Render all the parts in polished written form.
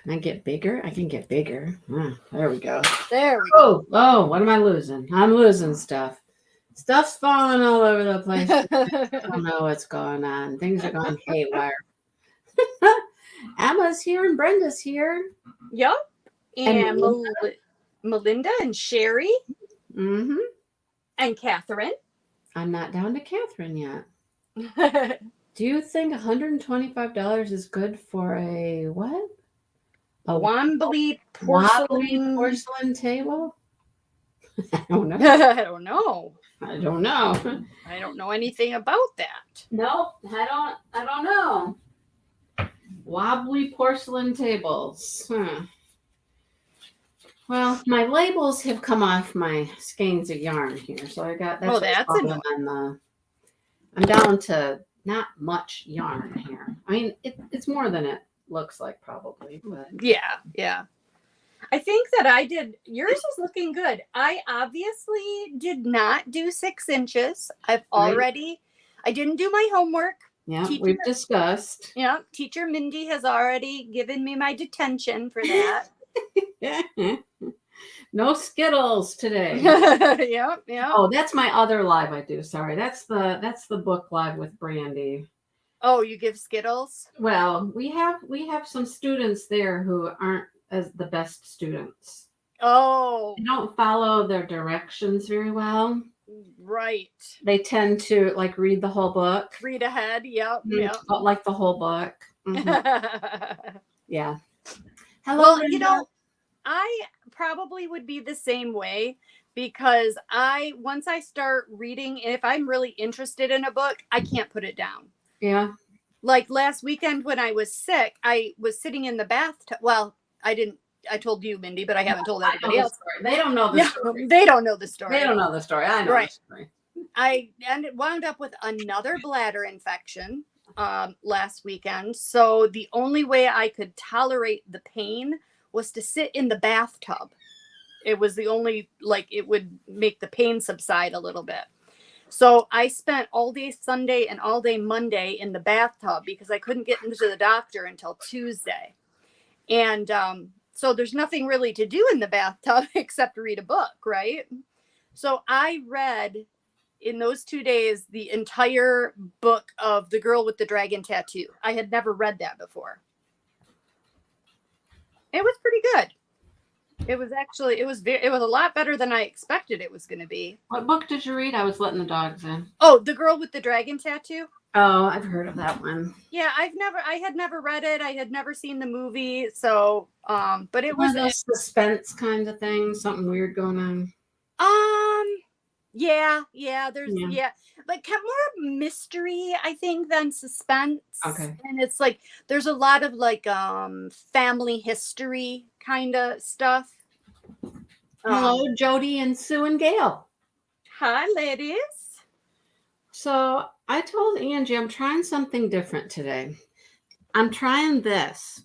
Can I get bigger? I can get bigger. There we go. There we go. Oh, what am I losing? I'm losing stuff. Stuff's falling all over the place. I don't know what's going on. Things are going haywire. Emma's here and Brenda's here. Yep. And And Melinda and Sherry Mm-hmm. and Catherine. I'm not down to Catherine yet. Do you think $125 is good for a what? A wobbly wobbly porcelain table? I don't know. I don't know. I don't know. I don't know anything about that. Nope, I don't know. Wobbly porcelain tables. Well, my labels have come off my skeins of yarn here, so I got That's problem on the. I'm down to not much yarn here. I mean, it's more than it looks like, probably, but yeah. I think that I did. Yours is looking good. I obviously did not do 6 inches. I didn't do my homework. Yeah, we've discussed. Yeah, teacher Mindy has already given me my detention for that. No Skittles today. Yeah. Oh, that's my other live I do. Sorry, that's the book live with Brandy. Oh, you give Skittles? Well, we have some students there who aren't as the best students. Oh, they don't follow their directions very well. Right. They tend to like read the whole book. Read ahead. Yep. Like the whole book. Mm-hmm. Yeah. Hello. Well, Linda. I probably would be the same way because once I start reading, if I'm really interested in a book, I can't put it down. Yeah. Like last weekend when I was sick, I was sitting in the bathtub. Well, I told you, Mindy, but I haven't told anybody else. They don't know the story. They don't know the story. They don't know the story. I know the story. I wound up with another bladder infection last weekend. So the only way I could tolerate the pain was to sit in the bathtub. It was the only, it would make the pain subside a little bit. So I spent all day Sunday and all day Monday in the bathtub because I couldn't get into the doctor until Tuesday. And so there's nothing really to do in the bathtub except read a book, right? So I read in those 2 days the entire book of The Girl with the Dragon Tattoo. I had never read that before. It was pretty good. It was a lot better than I expected it was going to be. What book did you read? I was letting the dogs in. Oh, The Girl with the Dragon Tattoo. Oh, I've heard of that one. Yeah, I had never read it. I had never seen the movie. So, but it was a suspense kind of thing. Something weird going on. Yeah, there's like more mystery, I think, than suspense. Okay. And it's like there's a lot of like family history kind of stuff. Hello, Jody and Sue and Gail. Hi, ladies. So I told Angie I'm trying something different today. I'm trying this.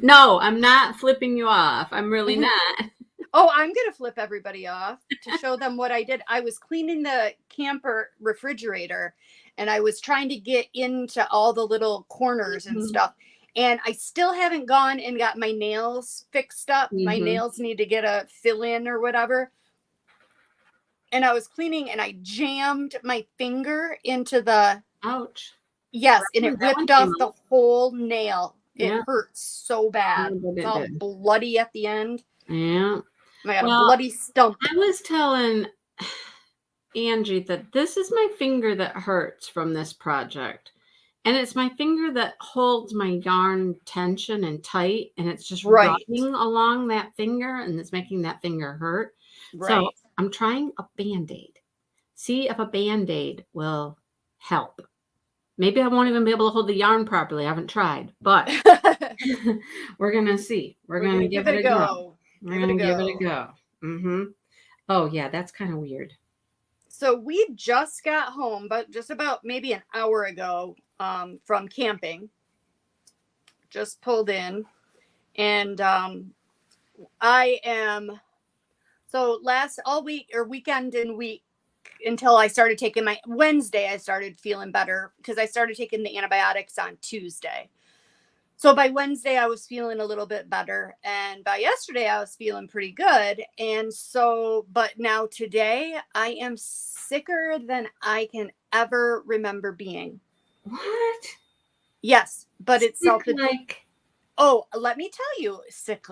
No, I'm not flipping you off. I'm really not. Oh, I'm going to flip everybody off to show them what I did. I was cleaning the camper refrigerator and I was trying to get into all the little corners and stuff. And I still haven't gone and got my nails fixed up. My nails need to get a fill in or whatever. And I was cleaning and I jammed my finger into the... Ouch. Yes, and it ripped off the whole nail. It hurts so bad. It's all bloody at the end. Yeah. I got a bloody stump. I was telling Angie that this is my finger that hurts from this project. And it's my finger that holds my yarn tension and tight. And it's just running along that finger and it's making that finger hurt. Right. So I'm trying a Band-Aid. See if a Band-Aid will help. Maybe I won't even be able to hold the yarn properly. I haven't tried. But we're going to see. We're going to give it a go. We're going to give it a go. Mm-hmm. Oh, yeah, that's kind of weird. So we just got home, but just about maybe an hour ago from camping. Just pulled in. And I am... So weekend and week until I started taking my... Wednesday, I started feeling better because I started taking the antibiotics on Tuesday. So by Wednesday, I was feeling a little bit better. And by yesterday, I was feeling pretty good. And so, but now today, I am sicker than I can ever remember being. What? Yes, but it's Sick self. like Oh, let me tell you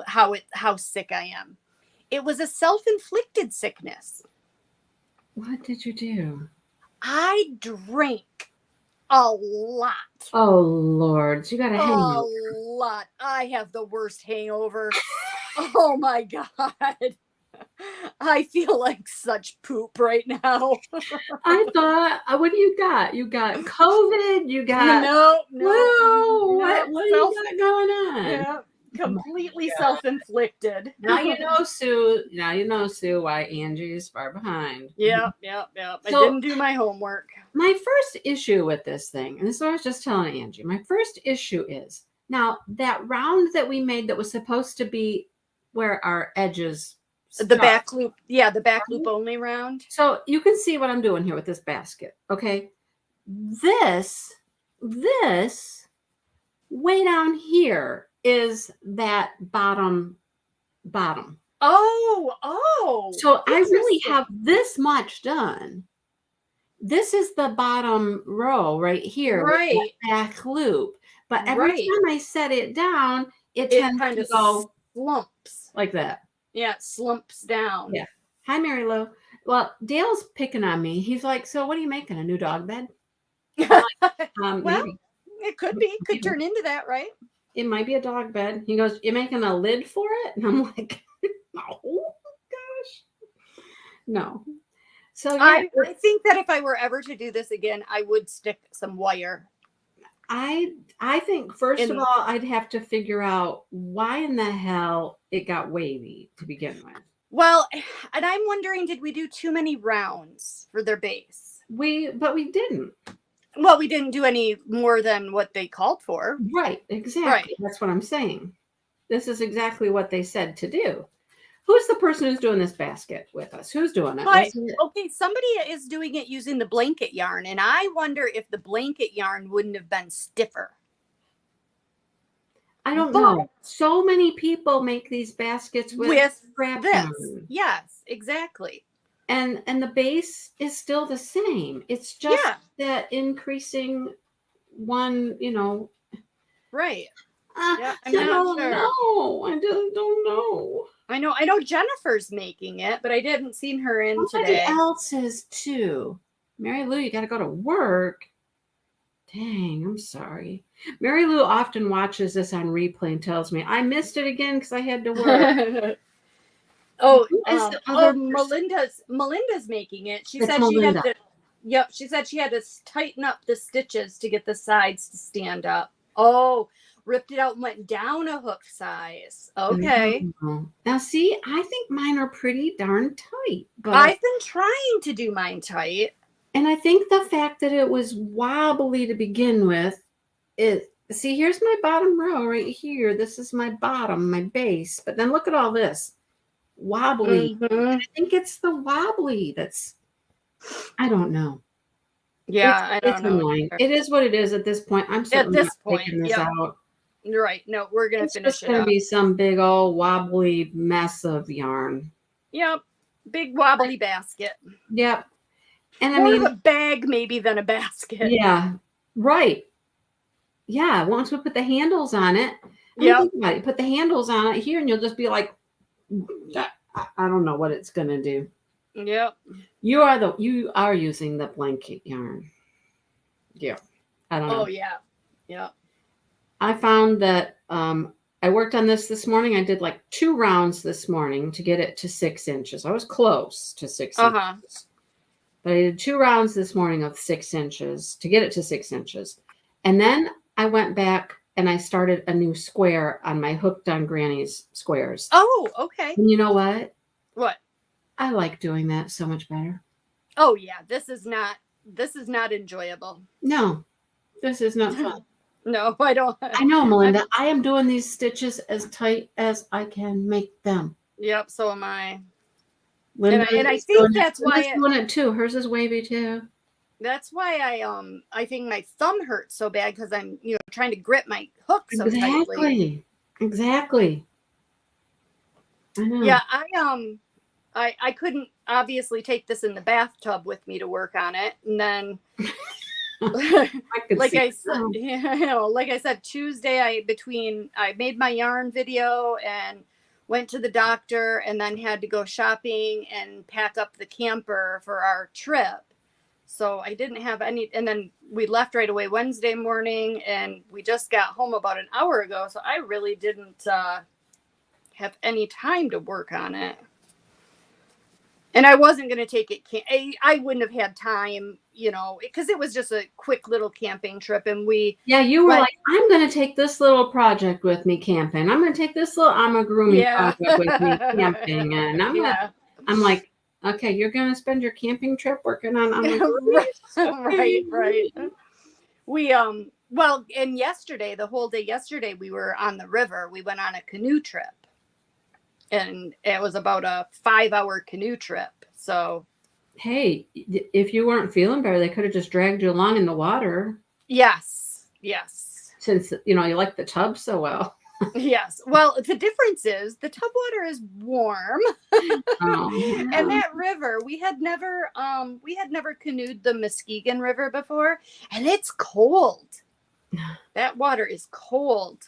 how sick I am. It was a self-inflicted sickness. what did you do? I drank a lot. Oh Lord, you got a A hangover. lot. I have the worst hangover. Oh my God. I feel like such poop right now. I thought, what do you got? You got COVID, you got No, flu. What do you self, got going on? yeah, Oh my completely God. self-inflicted. Now you know, Sue. Now you know, Sue, why Angie is far behind. Yep. I So didn't do my homework. my first issue with this thing, and this is what I was just telling Angie, my first issue is now that round that we made that was supposed to be where our edges The start. back loop, yeah, the back loop only round. So you can see what I'm doing here with this basket, okay? This way down here is that bottom. Oh, So I really interesting. have this much done. This is the bottom row right here with that Right, back loop. But every right. time I set it down, it It tends kind to of go slumps. like that. Yeah, it slumps down. Yeah. Hi, Mary Lou. Well, Dale's picking on me. He's like, so what are you making? A new dog bed? Well, Maybe. it could be. Could Maybe. turn into that, right? It might be a dog bed. He goes, you're making a lid for it? And I'm like, no, gosh, no. So yeah, I think that if I were ever to do this again, I would stick some wire. I think first of In all, I'd have to figure out why in the hell it got wavy to begin with. well, and I'm wondering, did we do too many rounds for their base? But we didn't. Well, we didn't do any more than what they called for. Right, exactly. Right. That's what I'm saying. This is exactly what they said to do. Who's the person who's doing this basket with us? Who's doing it? Okay, somebody is doing it using the blanket yarn, and I wonder if the blanket yarn wouldn't have been stiffer. I don't know. So many people make these baskets with scrap this. yarn. Yes, exactly. And the base is still the same. It's just that increasing one, Right. I don't know. I just don't know. I know Jennifer's making it, but I haven't seen her in Somebody today. else is too. Mary Lou, you got to go to work. Dang, I'm sorry. Mary Lou often watches this on replay and tells me, I missed it again because I had to work. Melinda's making it. She It's said Melinda. she said she had to tighten up the stitches to get the sides to stand up. Oh, ripped it out and went down a hook size. Okay. Now see, I think mine are pretty darn tight. But I've been trying to do mine tight. And I think the fact that it was wobbly to begin with see, here's my bottom row right here. This is my bottom, my base. But then look at all this. Wobbly. Mm-hmm. I think it's the wobbly that's, I don't know. Yeah, I don't know. Annoying. It is what it is at this point. I'm certainly not taking this out. Right. No, we're going to finish it up. It's just going to be some big old wobbly mess of yarn. Yep. Big wobbly basket. Yep. And more of a bag maybe than a basket. Yeah. Right. Yeah. Once we put the handles on it, put the handles on it here and you'll just be like, I don't know what it's going to do. Yep. You are using the blanket yarn. Yeah. I don't know. Oh yeah. Yeah. I found that I worked on this morning. I did like 2 rounds this morning to get it to 6 inches. I was close to 6 inches. But I did 2 rounds this morning of 6 inches to get it to 6 inches. And then I went back and I started a new square on my Hooked on Granny's squares. Oh, okay. And you know what? What? I like doing that so much better. Oh yeah, this is not enjoyable. No, this is not fun. No, I don't. I know, Melinda. I am doing these stitches as tight as I can make them. Yep, so am I. Linda and I think that's why Linda's doing it too. Hers is wavy too. That's why I think my thumb hurts so bad because I'm, trying to grip my hook so tightly. Exactly. I know. Yeah, I couldn't obviously take this in the bathtub with me to work on it. And then I could like see I it said, now. like I said, Tuesday I made my yarn video and went to the doctor and then had to go shopping and pack up the camper for our trip. So I didn't have any, and then we left right away Wednesday morning and we just got home about an hour ago. So I really didn't have any time to work on it. And I wasn't going to take it. I wouldn't have had time, because it was just a quick little camping trip. And you were like, I'm going to take this little project with me camping. I'm going to take this little amigurumi project with me camping. And I'm like, okay, you're going to spend your camping trip working on amigurumi? Right. And yesterday, the whole day yesterday, we were on the river. We went on a canoe trip. And it was about a 5-hour canoe trip. So, hey, if you weren't feeling better, they could have just dragged you along in the water. Yes. Since, you like the tub so well. Yes. Well, the difference is the tub water is warm. Oh, And that river, we had never canoed the Muskegon River before, and it's cold. That water is cold.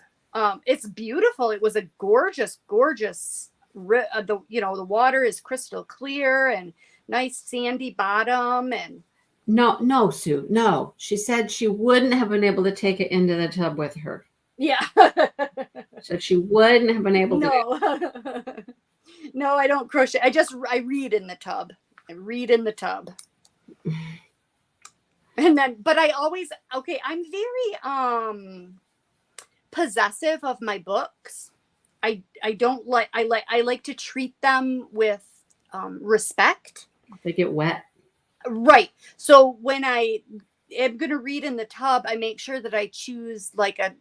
It's beautiful. It was a gorgeous the water is crystal clear and nice sandy bottom. And no, Sue, no. She said she wouldn't have been able to take it into the tub with her. Yeah. So she wouldn't have been able to. No, I don't crochet. I read in the tub. And then, but I'm very possessive of my books. I like to treat them with respect. They get wet. Right. So when I am going to read in the tub, I make sure that I choose like a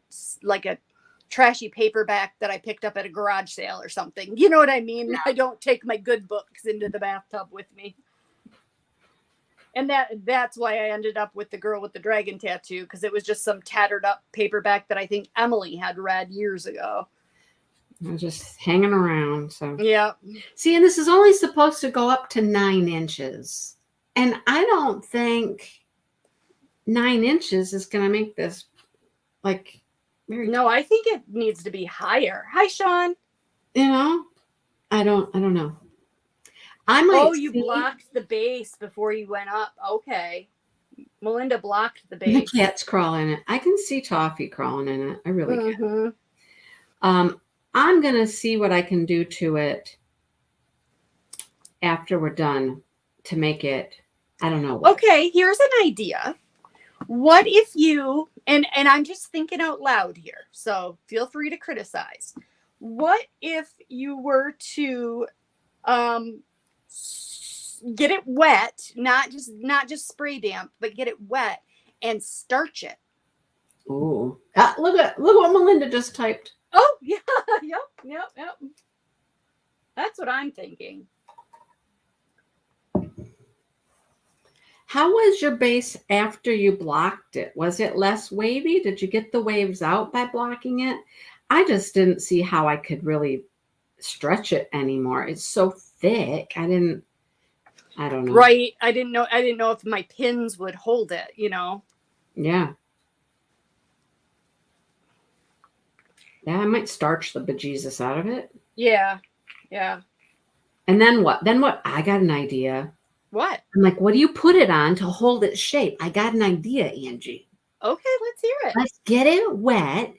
trashy paperback that I picked up at a garage sale or something. You know what I mean? Yeah. I don't take my good books into the bathtub with me. And that's why I ended up with The Girl with the Dragon Tattoo, because it was just some tattered up paperback that I think Emily had read years ago. I was just hanging around. So yeah. See, and this is only supposed to go up to 9 inches. And I don't think 9 inches is going to make this like very. No, I think it needs to be higher. Hi, Sean. I don't know. I might. You blocked the base before you went up. Okay. Melinda blocked the base. The cat's crawling in it. I can see Toffee crawling in it. I really can. I'm going to see what I can do to it after we're done to make it, I don't know. Okay, here's an idea. What if you, and I'm just thinking out loud here, so feel free to criticize. What if you were to get it wet, not just spray damp, but get it wet and starch it? Ooh. Look what Melinda just typed. Oh, yeah. Yep. That's what I'm thinking. How was your base after you blocked it? Was it less wavy? Did you get the waves out by blocking it? I just didn't see how I could really stretch it anymore. It's so thick. I don't know. Right. I didn't know if my pins would hold it, Yeah. Yeah, I might starch the bejesus out of it. Yeah. And then what? I got an idea. What? I'm like, what do you put it on to hold its shape? I got an idea, Angie. Okay, let's hear it. Let's get it wet.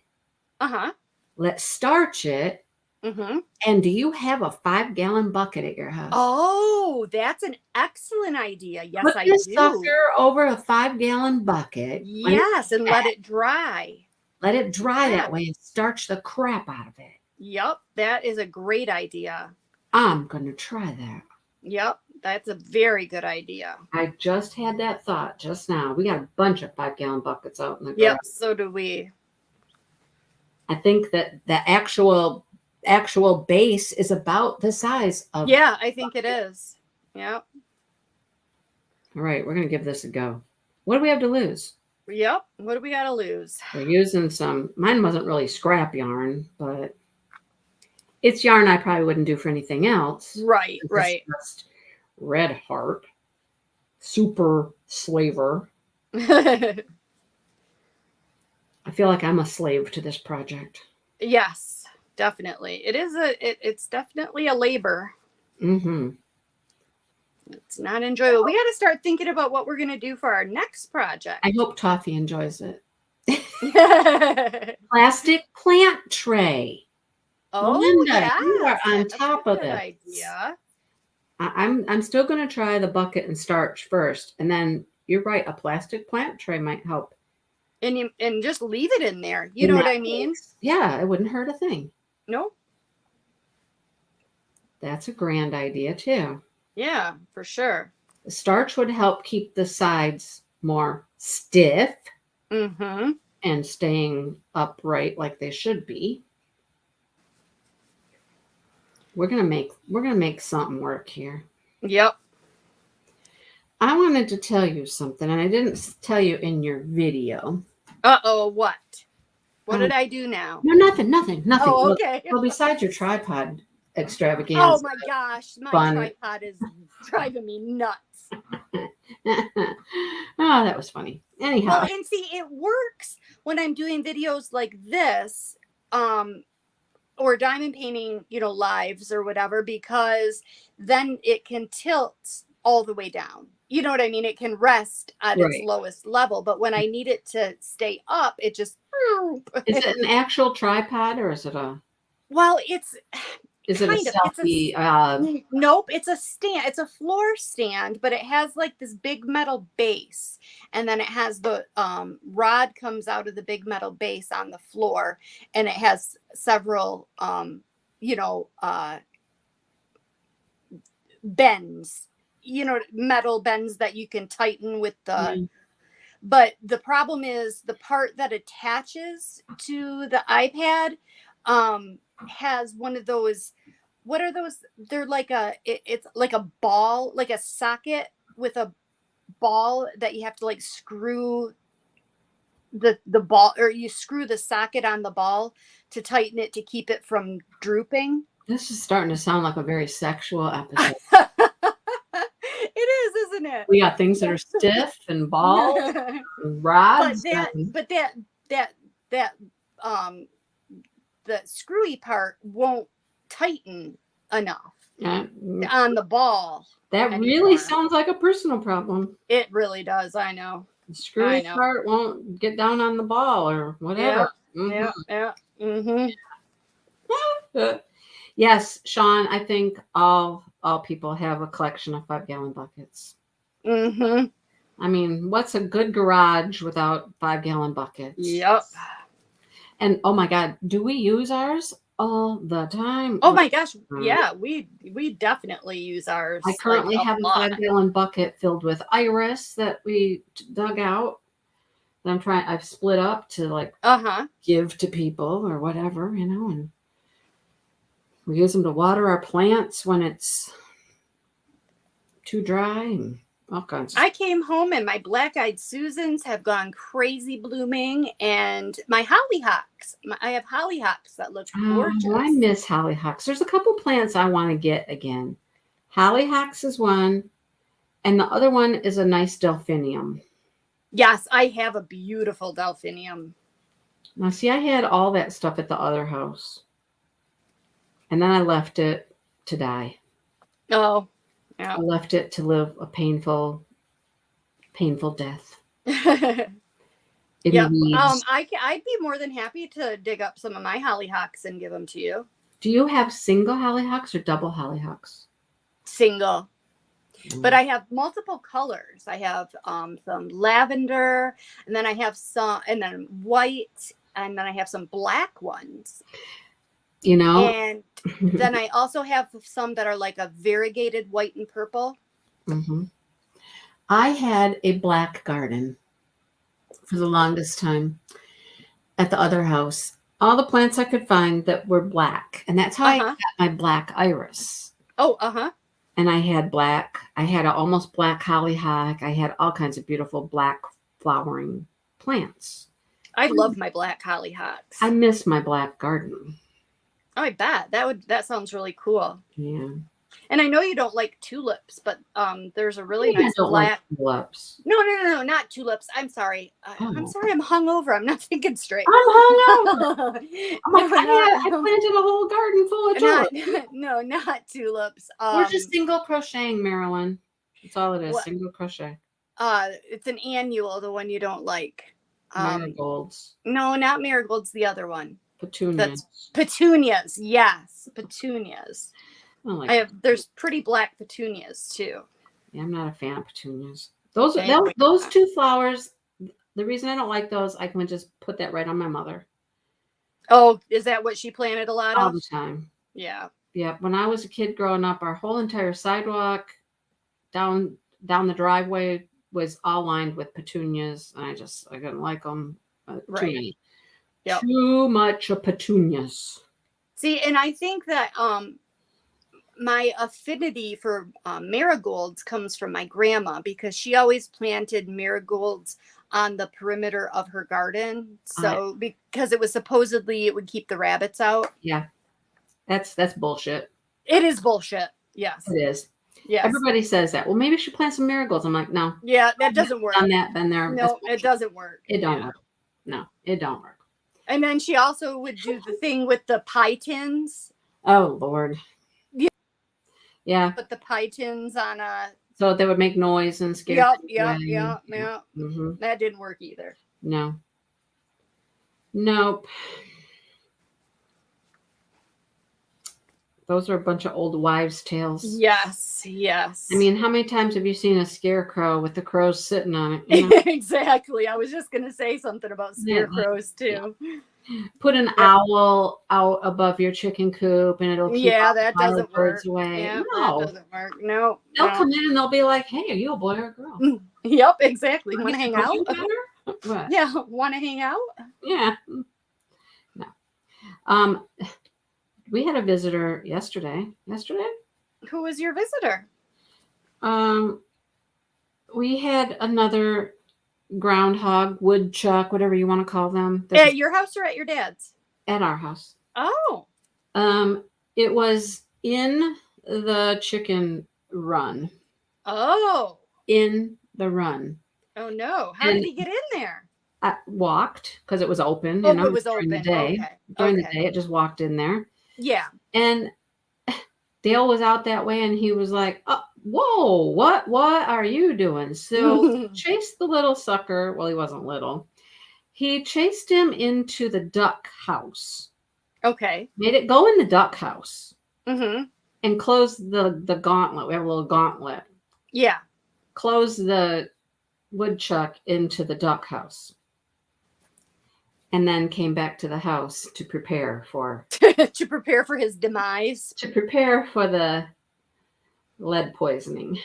Uh-huh. Let's starch it. Mm-hmm. And do you have a 5-gallon bucket at your house? Oh, that's an excellent idea. Yes, Put I do. Put this sucker over a 5-gallon bucket. Yes, and let it dry. Let it dry that way and starch the crap out of it. Yep, that is a great idea. I'm going to try that. Yep, that's a very good idea. I just had that thought just now. We got a bunch of 5-gallon buckets out in the garage. Yep, so do we. I think that the actual base is about the size of. Yeah, I think it is. Yep. All right, we're going to give this a go. What do we have to lose? Yep. What do we got to lose? We're using some, mine wasn't really scrap yarn, but it's yarn I probably wouldn't do for anything else. Right, It's right. just Red Heart, super slaver. I feel like I'm a slave to this project. Yes, definitely. It's definitely a labor. Mm-hmm. It's not enjoyable. We got to start thinking about what we're going to do for our next project. I hope Toffee enjoys it. Plastic plant tray. Oh, Melinda, yeah. you are on That's top a of good this. idea. I'm still going to try the bucket and starch first, and then you're right. A plastic plant tray might help. And just leave it in there. You know what I mean? Yeah, it wouldn't hurt a thing. No. That's a grand idea too. Yeah, for sure. The starch would help keep the sides more stiff Mm-hmm. and staying upright like they should be. We're gonna make something work here. Yep. I wanted to tell you something, and I didn't tell you in your video. Uh-oh, what? What did I do now? No, nothing. Oh, okay. Well, besides your tripod extravaganza. Oh my gosh, my tripod is driving me nuts. Oh, that was funny. Anyhow. Well, and see, it works when I'm doing videos like this, or diamond painting, lives or whatever, because then it can tilt all the way down. You know what I mean? It can rest at its lowest level, but when I need it to stay up, it just. Is it an actual tripod or is it a? Well, is it a selfie? Nope, it's a stand. It's a floor stand, but it has like this big metal base, and then it has the rod comes out of the big metal base on the floor, and it has several bends, metal bends that you can tighten with the. But the problem is the part that attaches to the iPad has one of those. What are those? They're like it's like a ball, like a socket with a ball that you have to like screw the ball, or you screw the socket on the ball to tighten it to keep it from drooping. This is starting to sound like a very sexual episode. It is, isn't it? We got things that are stiff and balls, and rods. But that the screwy part won't tighten enough on the ball. That really sounds like a personal problem. It really does. I know. The screwy part won't get down on the ball or whatever. Yeah. Mm-hmm. Yes, Sean, I think all people have a collection of 5-gallon buckets. Mm-hmm. I mean, what's a good garage without 5-gallon buckets? Yep. And oh my God, do we use ours all the time? Oh my gosh, yeah, we definitely use ours. I currently have a 5-gallon bucket filled with iris that we dug out. That I've split up to give to people or whatever, and we use them to water our plants when it's too dry and all kinds of I came home and my black-eyed Susans have gone crazy blooming, and my hollyhocks. I have hollyhocks that look gorgeous. Oh, I miss hollyhocks. There's a couple plants I want to get again. Hollyhocks is one, and the other one is a nice delphinium. Yes, I have a beautiful delphinium. Now, see, I had all that stuff at the other house. And then I left it to die. Oh, yeah. I left it to live a painful death. Yeah. I'd be more than happy to dig up some of my hollyhocks and give them to you. Do you have single hollyhocks or double hollyhocks? Single. But I have multiple colors. I have some lavender, and then I have some, and then white, and then I have some black ones. And then I also have some that are like a variegated white and purple. Mm-hmm. I had a black garden for the longest time at the other house. All the plants I could find that were black. And that's how I got my black iris. Oh, And I had an almost black hollyhock. I had all kinds of beautiful black flowering plants. I love my black hollyhocks. I miss my black garden. Oh, I bet that sounds really cool. Yeah. And I know you don't like tulips, but there's a really I nice don't black. like tulips. No, not tulips. I'm sorry. I'm Oh. sorry. I'm hungover. I'm not thinking straight. I'm hungover. I'm like, No, I planted a whole garden full of tulips. no, not tulips. We're just single crocheting, Marilyn. That's all it is. What? Single crochet. It's an annual, the one you don't like. Marigolds. No, not marigolds. The other one. Petunias. That's petunias. Yes, petunias. There's pretty black petunias too. Yeah, I'm not a fan of petunias. Those two flowers. The reason I don't like those, I can just put that right on my mother. Oh, is that what she planted a lot all of? the time? Yeah. Yeah. When I was a kid growing up, our whole entire sidewalk down the driveway was all lined with petunias, and I didn't like them. Right. Too many. Yep. Too much of petunias. See, and I think that my affinity for marigolds comes from my grandma, because she always planted marigolds on the perimeter of her garden. So because it would keep the rabbits out. Yeah. That's bullshit. It is bullshit. Yes. It is. Yes. Everybody says that. Well, maybe you should plant some marigolds. I'm like, no. Yeah, that doesn't work. Done that, been there. No, it doesn't work. It don't work. No, it don't work. And then she also would do the thing with the pie tins. Oh, Lord. Yeah. Yeah. Put the pie tins on a... So they would make noise and scare. Yep. Mm-hmm. That didn't work either. No. Nope. Those are a bunch of old wives' tales. Yes. I mean, how many times have you seen a scarecrow with the crows sitting on it? You know? Exactly. I was just going to say something about scarecrows too. Yeah. Put an owl out above your chicken coop, and it'll keep that doesn't birds work. away. Yeah, no, that doesn't work. No, they'll come in and they'll be like, "Hey, are you a boy or a girl?" Yep, exactly. Want to hang out? What? Yeah, want to hang out? Yeah. No. We had a visitor yesterday. Who was your visitor? We had another groundhog, woodchuck, whatever you want to call them. At your house or at your dad's? At our house. Oh. It was in the chicken run. Oh. In the run. Oh no! How did he get in there? I walked because it was open. Oh, it was during open. The day. Okay. During the day, it just walked in there. Yeah. And Dale was out that way, and he was like, "Oh, whoa, what are you doing?" So chased the little sucker. Well, he wasn't little. He chased him into the duck house. Okay. Made it go in the duck house. Mm-hmm. And closed the gauntlet. We have a little gauntlet. Yeah. Closed the woodchuck into the duck house. And then came back to the house to prepare for... to prepare for his demise. To prepare for the lead poisoning.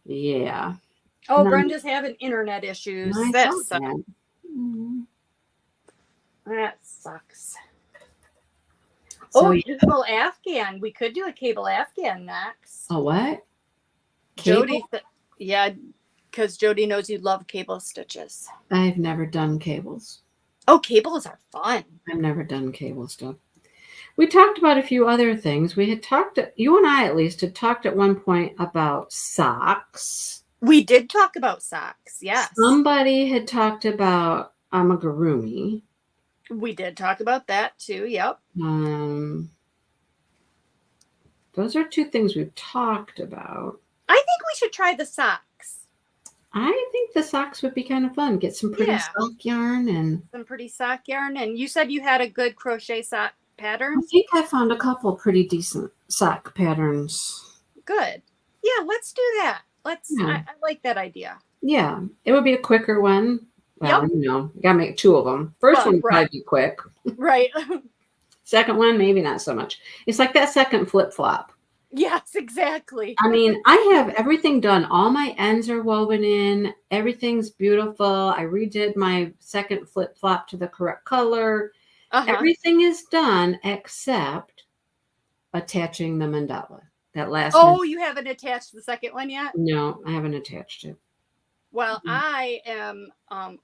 Yeah. Oh, Brenda's having internet issues. That sucks. That sucks. So, cable Afghan. We could do a cable Afghan next. A what? Jody. Yeah, because Jody knows you love cable stitches. I've never done cables. Oh, cables are fun. I've never done cable stuff. We talked about a few other things. We had talked, you and I at least, had talked at one point about socks. We did talk about socks, yes. Somebody had talked about amigurumi. We did talk about that too, yep. Those are two things we've talked about. I think we should try the socks. I think the socks would be kind of fun. Get some pretty sock yarn and... Some pretty sock yarn. And you said you had a good crochet sock pattern? I think I found a couple pretty decent sock patterns. Good. Yeah, let's do that. I like that idea. Yeah, it would be a quicker one. Well, you gotta make two of them. First one would probably be quick. Right. Second one, maybe not so much. It's like that second flip-flop. Yes, exactly. I mean, I have everything done. All my ends are woven in. Everything's beautiful. I redid my second flip-flop to the correct color. Everything is done except attaching the mandala. that last minute. Oh, you haven't attached the second one yet? No, I haven't attached it. Well, Mhm. I am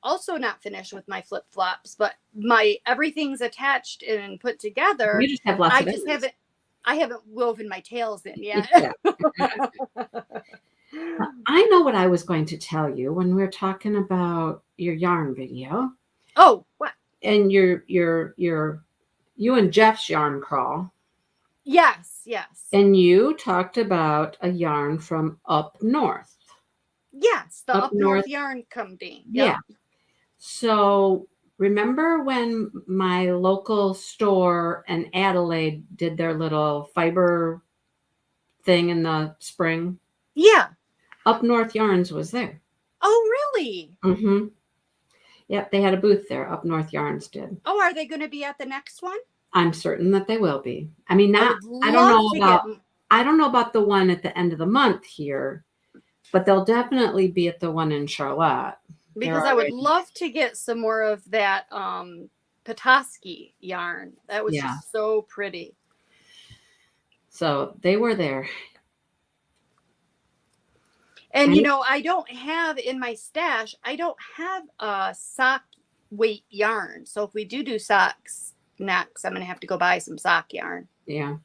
also not finished with my flip flops, but everything's attached and put together. You just have lots I of just ends. haven't woven my tails in yet. Yeah. I know what I was going to tell you when we were talking about your yarn video Oh, what? and you and Jeff's yarn crawl. Yes, yes. And you talked about a yarn from up north. Yes, the Up Up North north, Yarn Company. Yep. yeah. So remember when my local store and Adelaide did their little fiber thing in the spring? Yeah. Up North Yarns was there. Oh, really? Mm-hmm. Yep, they had a booth there. Up North Yarns did. Oh, are they going to be at the next one? I'm certain that they will be. I mean, I not. would I don't love know to about. get. I don't know about the one at the end of the month here, but they'll definitely be at the one in Charlotte. They're Because I would already. love to get some more of that Petoskey yarn. That was Yeah. just so pretty. So they were there. And And I don't have in my stash, I don't have a sock weight yarn. So if we do socks next, I'm going to have to go buy some sock yarn. yeah.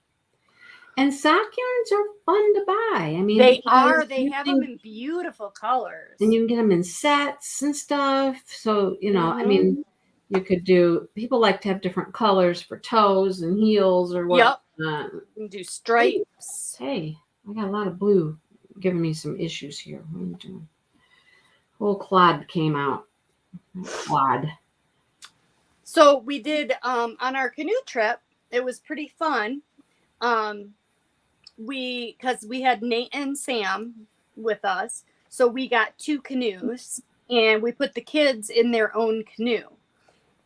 And sock yarns are fun to buy. I mean, They because are. They have them in beautiful colors. and you can get them in sets and stuff. So, I Mm-hmm. mean, you could do, people like to have different colors for toes and heels or what. Yep. You can do stripes. Hey, I got a lot of blue giving me some issues here. What are you doing? Whole quad came out. Quad. So we did on our canoe trip. It was pretty fun. Because we had Nate and Sam with us, so we got 2 canoes and we put the kids in their own canoe.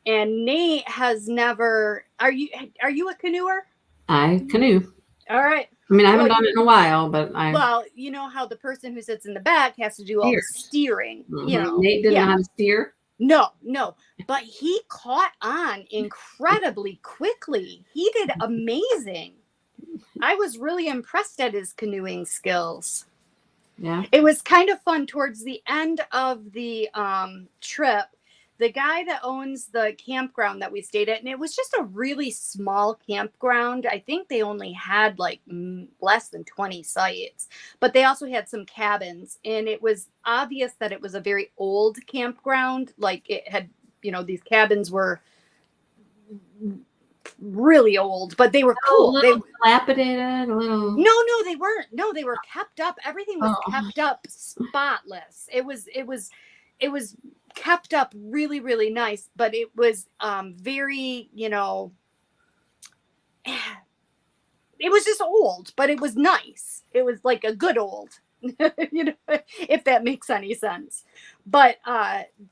And Nate has never. Are you a canoer? I canoe. All right. I mean, I haven't done it in a while, but Well, you know how the person who sits in the back has to do all the steering. Nate didn't know how to steer. No, but he caught on incredibly quickly. He did amazing. I was really impressed at his canoeing skills. Yeah. It was kind of fun towards the end of the trip. The guy that owns the campground that we stayed at, and it was just a really small campground. I think they only had like less than 20 sites, but they also had some cabins, and it was obvious that it was a very old campground. Like it had, these cabins were really old, but they were cool. A little dilapidated, a little. No, they weren't. No, they were kept up. Everything was kept up spotless. It was kept up really, really nice, but it was very, it was just old, but it was nice. It was like a good old, if that makes any sense. But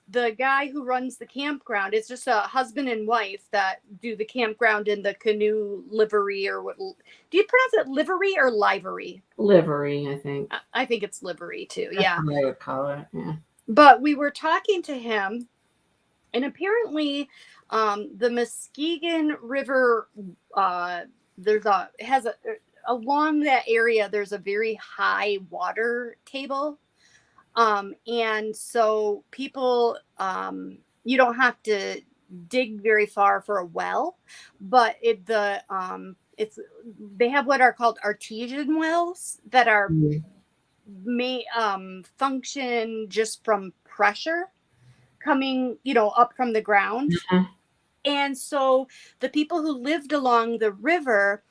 the guy who runs the campground, it's just a husband and wife that do the campground in the canoe livery, or what do you pronounce it, livery or livery? Livery, I think. I think it's livery too. That's yeah. what I would call it. Yeah. But we were talking to him, and apparently the Muskegon River, along that area, there's a very high water table. And so people, you don't have to dig very far for a well, but they have what are called artesian wells that are may function just from pressure coming, up from the ground. Uh-huh. And so the people who lived along the river,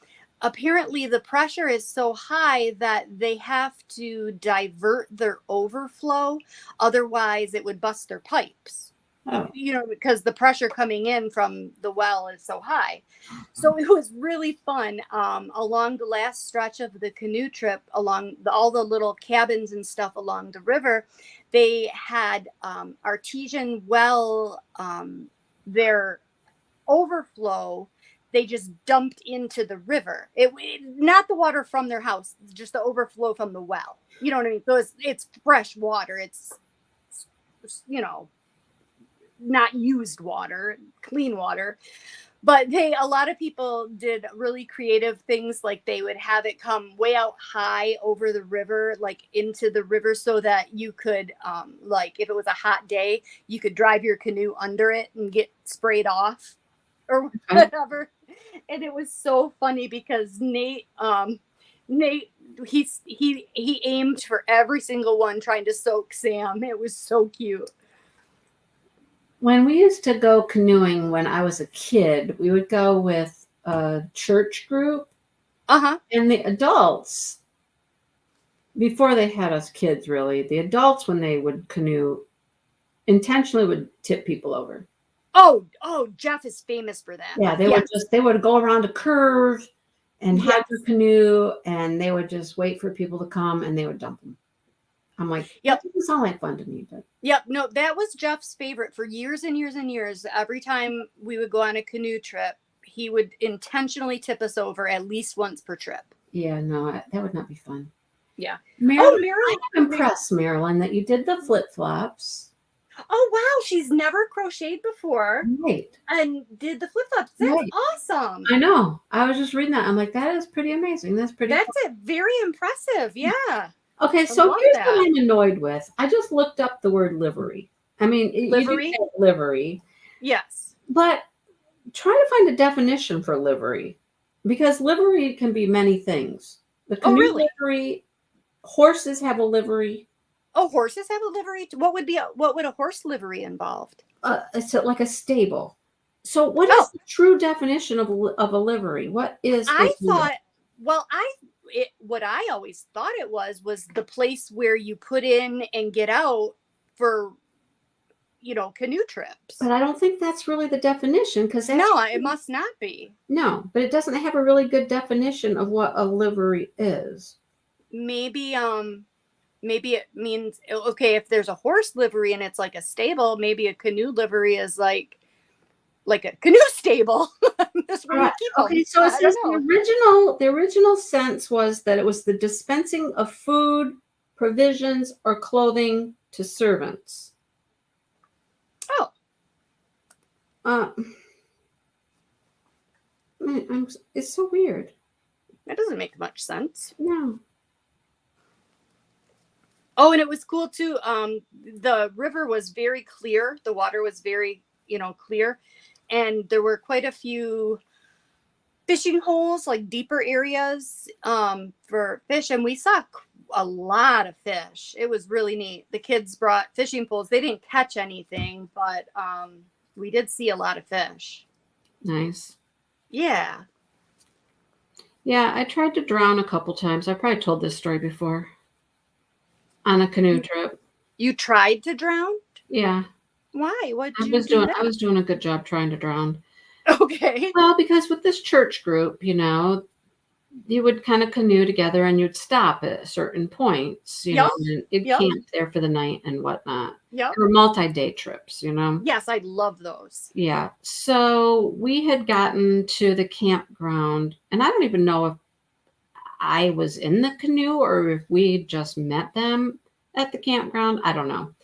apparently the pressure is so high that they have to divert their overflow. Otherwise it would bust their pipes. Oh. Because the pressure coming in from the well is so high. So it was really fun. Along the last stretch of the canoe trip, along all the little cabins and stuff along the river, they had artesian well, their overflow, they just dumped into the river. It not the water from their house, just the overflow from the well. You know what I mean? So it's fresh water. It's not used water, clean water. But a lot of people did really creative things, like they would have it come way out high over the river, like into the river, so that you could, like if it was a hot day, you could drive your canoe under it and get sprayed off or Okay. whatever. And it was so funny because Nate, he aimed for every single one trying to soak Sam. It was so cute. When we used to go canoeing when I was a kid, we would go with a church group, Uh-huh. and the adults, before they had us kids, really, the adults, when they would canoe, intentionally would tip people over. Oh, Jeff is famous for that. Yeah, Yes. they would go around a curve and Yes. have their canoe, and they would just wait for people to come, and they would dump them. I'm like, Yep. that doesn't sound like fun to me, but Yep. No, that was Jeff's favorite for years and years and years. Every time we would go on a canoe trip, he would intentionally tip us over at least once per trip. yeah, no, that would not be fun. Yeah. Marilyn, Marilyn. I'm impressed, Marilyn, that you did the flip-flops. Oh, wow. She's never crocheted before Right. and did the flip-flops. That's Right. awesome. I know. I was just reading that. I'm like, that is pretty amazing. That's pretty That's very impressive. Yeah. Okay, I so love here's that. what I'm annoyed with. I just looked up the word livery. I mean, Livery? you do say livery, Yes. but try to find a definition for livery, because livery can be many things. The canoe really? livery, horses have a livery. Oh, horses have a livery? What would a horse livery involved? It's like a stable. So what is the true definition of a livery? What is what I always thought it was the place where you put in and get out for, canoe trips. But I don't think that's really the definition, because No, it must not be. No, but it doesn't have a really good definition of what a livery is. Maybe it means, okay, if there's a horse livery and it's like a stable, maybe a canoe livery is like a canoe stable. That's where you keep them. Okay, so it says the original sense was that it was the dispensing of food, provisions, or clothing to servants. Oh. It's so weird. That doesn't make much sense. No. Oh, and it was cool too. The river was very clear. The water was very, clear. And there were quite a few fishing holes, like deeper areas for fish. And we saw a lot of fish. It was really neat. The kids brought fishing poles. They didn't catch anything, but we did see a lot of fish. Nice. Yeah. Yeah, I tried to drown a couple times. I probably told this story before. On a canoe trip. You tried to drown? Yeah. Why? I was doing a good job trying to drown. Okay. Well, because with this church group, you would kind of canoe together and you'd stop at certain points, and you'd camp there for the night and whatnot. Yeah. Or multi-day trips, Yes, I love those. Yeah. So we had gotten to the campground, and I don't even know if I was in the canoe or if we just met them at the campground. I don't know.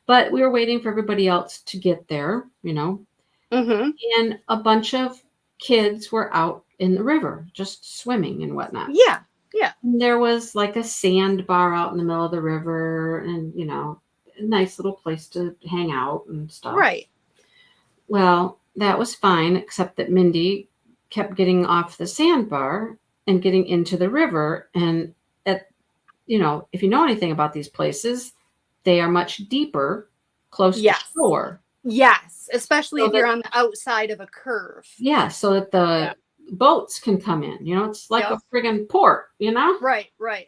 But we were waiting for everybody else to get there, Mm-hmm. and a bunch of kids were out in the river just swimming and whatnot. Yeah. Yeah. And there was like a sandbar out in the middle of the river, and, a nice little place to hang out and stuff. Right. Well, that was fine, except that Mindy kept getting off the sandbar and getting into the river. And if you know anything about these places, they are much deeper, close to shore. Yes, especially if you're on the outside of a curve. Yeah, so that the boats can come in. It's like a friggin' port, Right, right.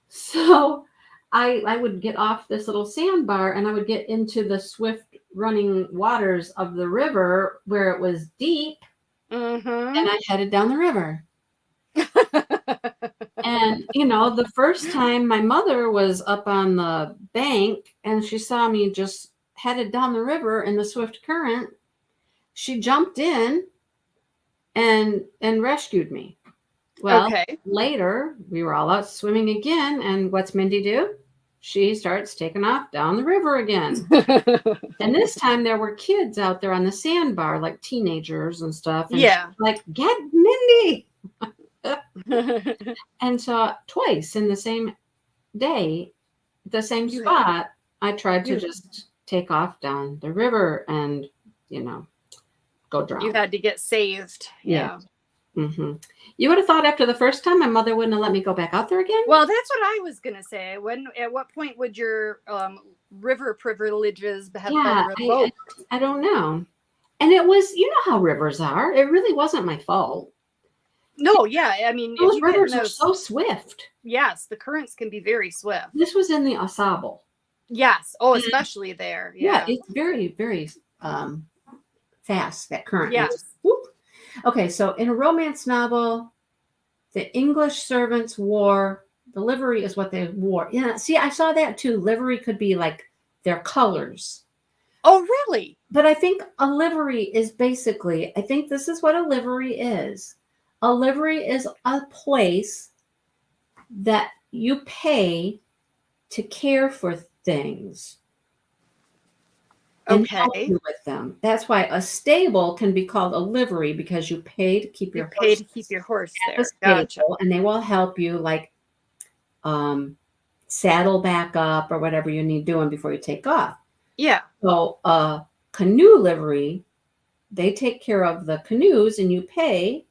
So I would get off this little sandbar and I would get into the swift running waters of the river where it was deep, Mm-hmm. and I headed down the river. And, the first time my mother was up on the bank and she saw me just headed down the river in the swift current, she jumped in and rescued me. Well, later we were all out swimming again, and what's Mindy do? she starts taking off down the river again. And this time there were kids out there on the sandbar, like teenagers and stuff. And Yeah. she's like, get Mindy. And so twice in the same day, the same You- spot, I tried to you- just take off down the river and, go drown. You had to get saved. Yeah. Mm-hmm. You would have thought after the first time my mother wouldn't have let me go back out there again. Well, that's what I was gonna say. At what point would your river privileges have been revoked? I don't know. And it was, how rivers are. It really wasn't my fault. No, yeah. I mean, Those rivers are so swift. Yes, the currents can be very swift. This was in the Asable. Yes. Oh, especially there. Yeah, it's very, very fast, that current. Yes. Okay, so in a romance novel, the English servants wore, the livery is what they wore. Yeah, see, I saw that too. Livery could be like their colors. Oh, really? But I think a livery is basically, I think this is what a livery is. A livery is a place that you pay to care for things. And help you with them. That's why a stable can be called a livery, because you pay to keep your horse at there. the stable, Gotcha. and they will help you like saddle back up or whatever you need doing before you take off. Yeah. So canoe livery, they take care of the canoes and you pay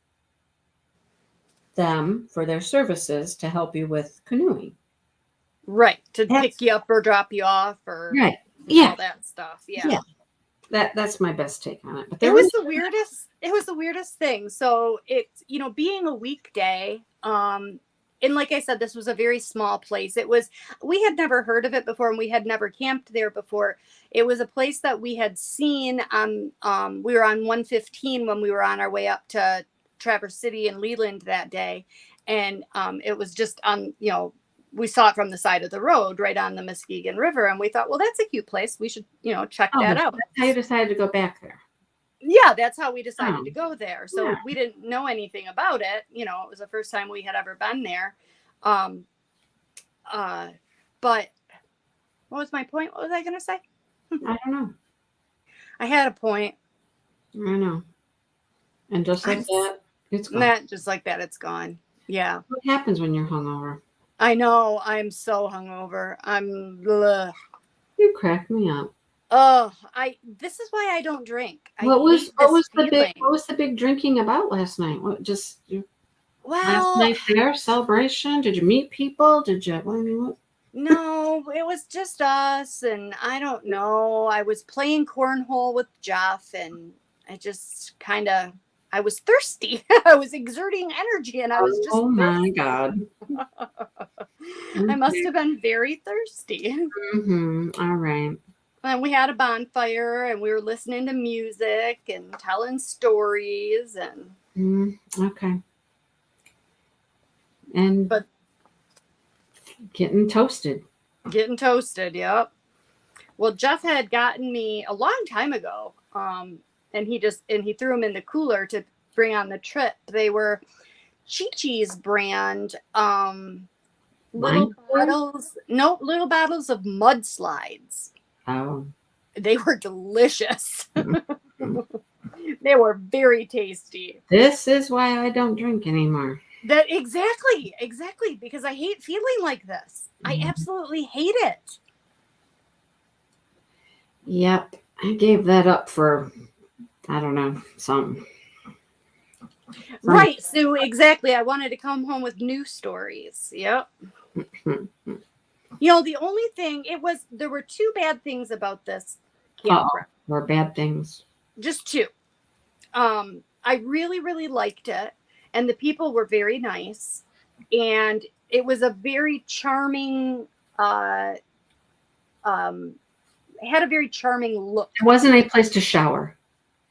them for their services to help you with canoeing. Right. To pick you up or drop you off or all that stuff. Yeah. That's my best take on it. But it was the weirdest thing. So it's, being a weekday, and like I said, this was a very small place. We had never heard of it before, and we had never camped there before. It was a place that we had seen on, we were on 115 when we were on our way up to Traverse City and Leland that day. And it was just on, we saw it from the side of the road right on the Muskegon River. And we thought, well, that's a cute place. We should, check that out. That's how you decided to go back there. Yeah, that's how we decided to go there. So we didn't know anything about it. It was the first time we had ever been there. But what was my point? What was I going to say? I don't know. I had a point. I know. And just like that, it's gone. Just like that, it's gone. Yeah. What happens when you're hungover? I know. I'm so hungover. Ugh. You crack me up. Oh, this is why I don't drink. What was the big drinking about last night? Last night there, celebration? Did you meet people? No, it was just us, and I don't know. I was playing cornhole with Jeff, and I just I was thirsty. I was exerting energy, and I was just my God. I must have been very thirsty. Mm-hmm. All right. And we had a bonfire, and we were listening to music and telling stories, and okay. But getting toasted. Yep. Well, Jeff had gotten me a long time ago, and he threw them in the cooler to bring on the trip. They were Chi-Chi's brand, little bottles of mudslides. Oh. They were delicious. They were very tasty. This is why I don't drink anymore. That exactly, because I hate feeling like this. I absolutely hate it. Yep. I gave that up for, I don't know, something. Right. So exactly. I wanted to come home with new stories. Yep. The only thing, there were two bad things about this campground. Or bad things. Just two. I really, really liked it. And the people were very nice. And it was a very charming, it had a very charming look. It wasn't a place to shower.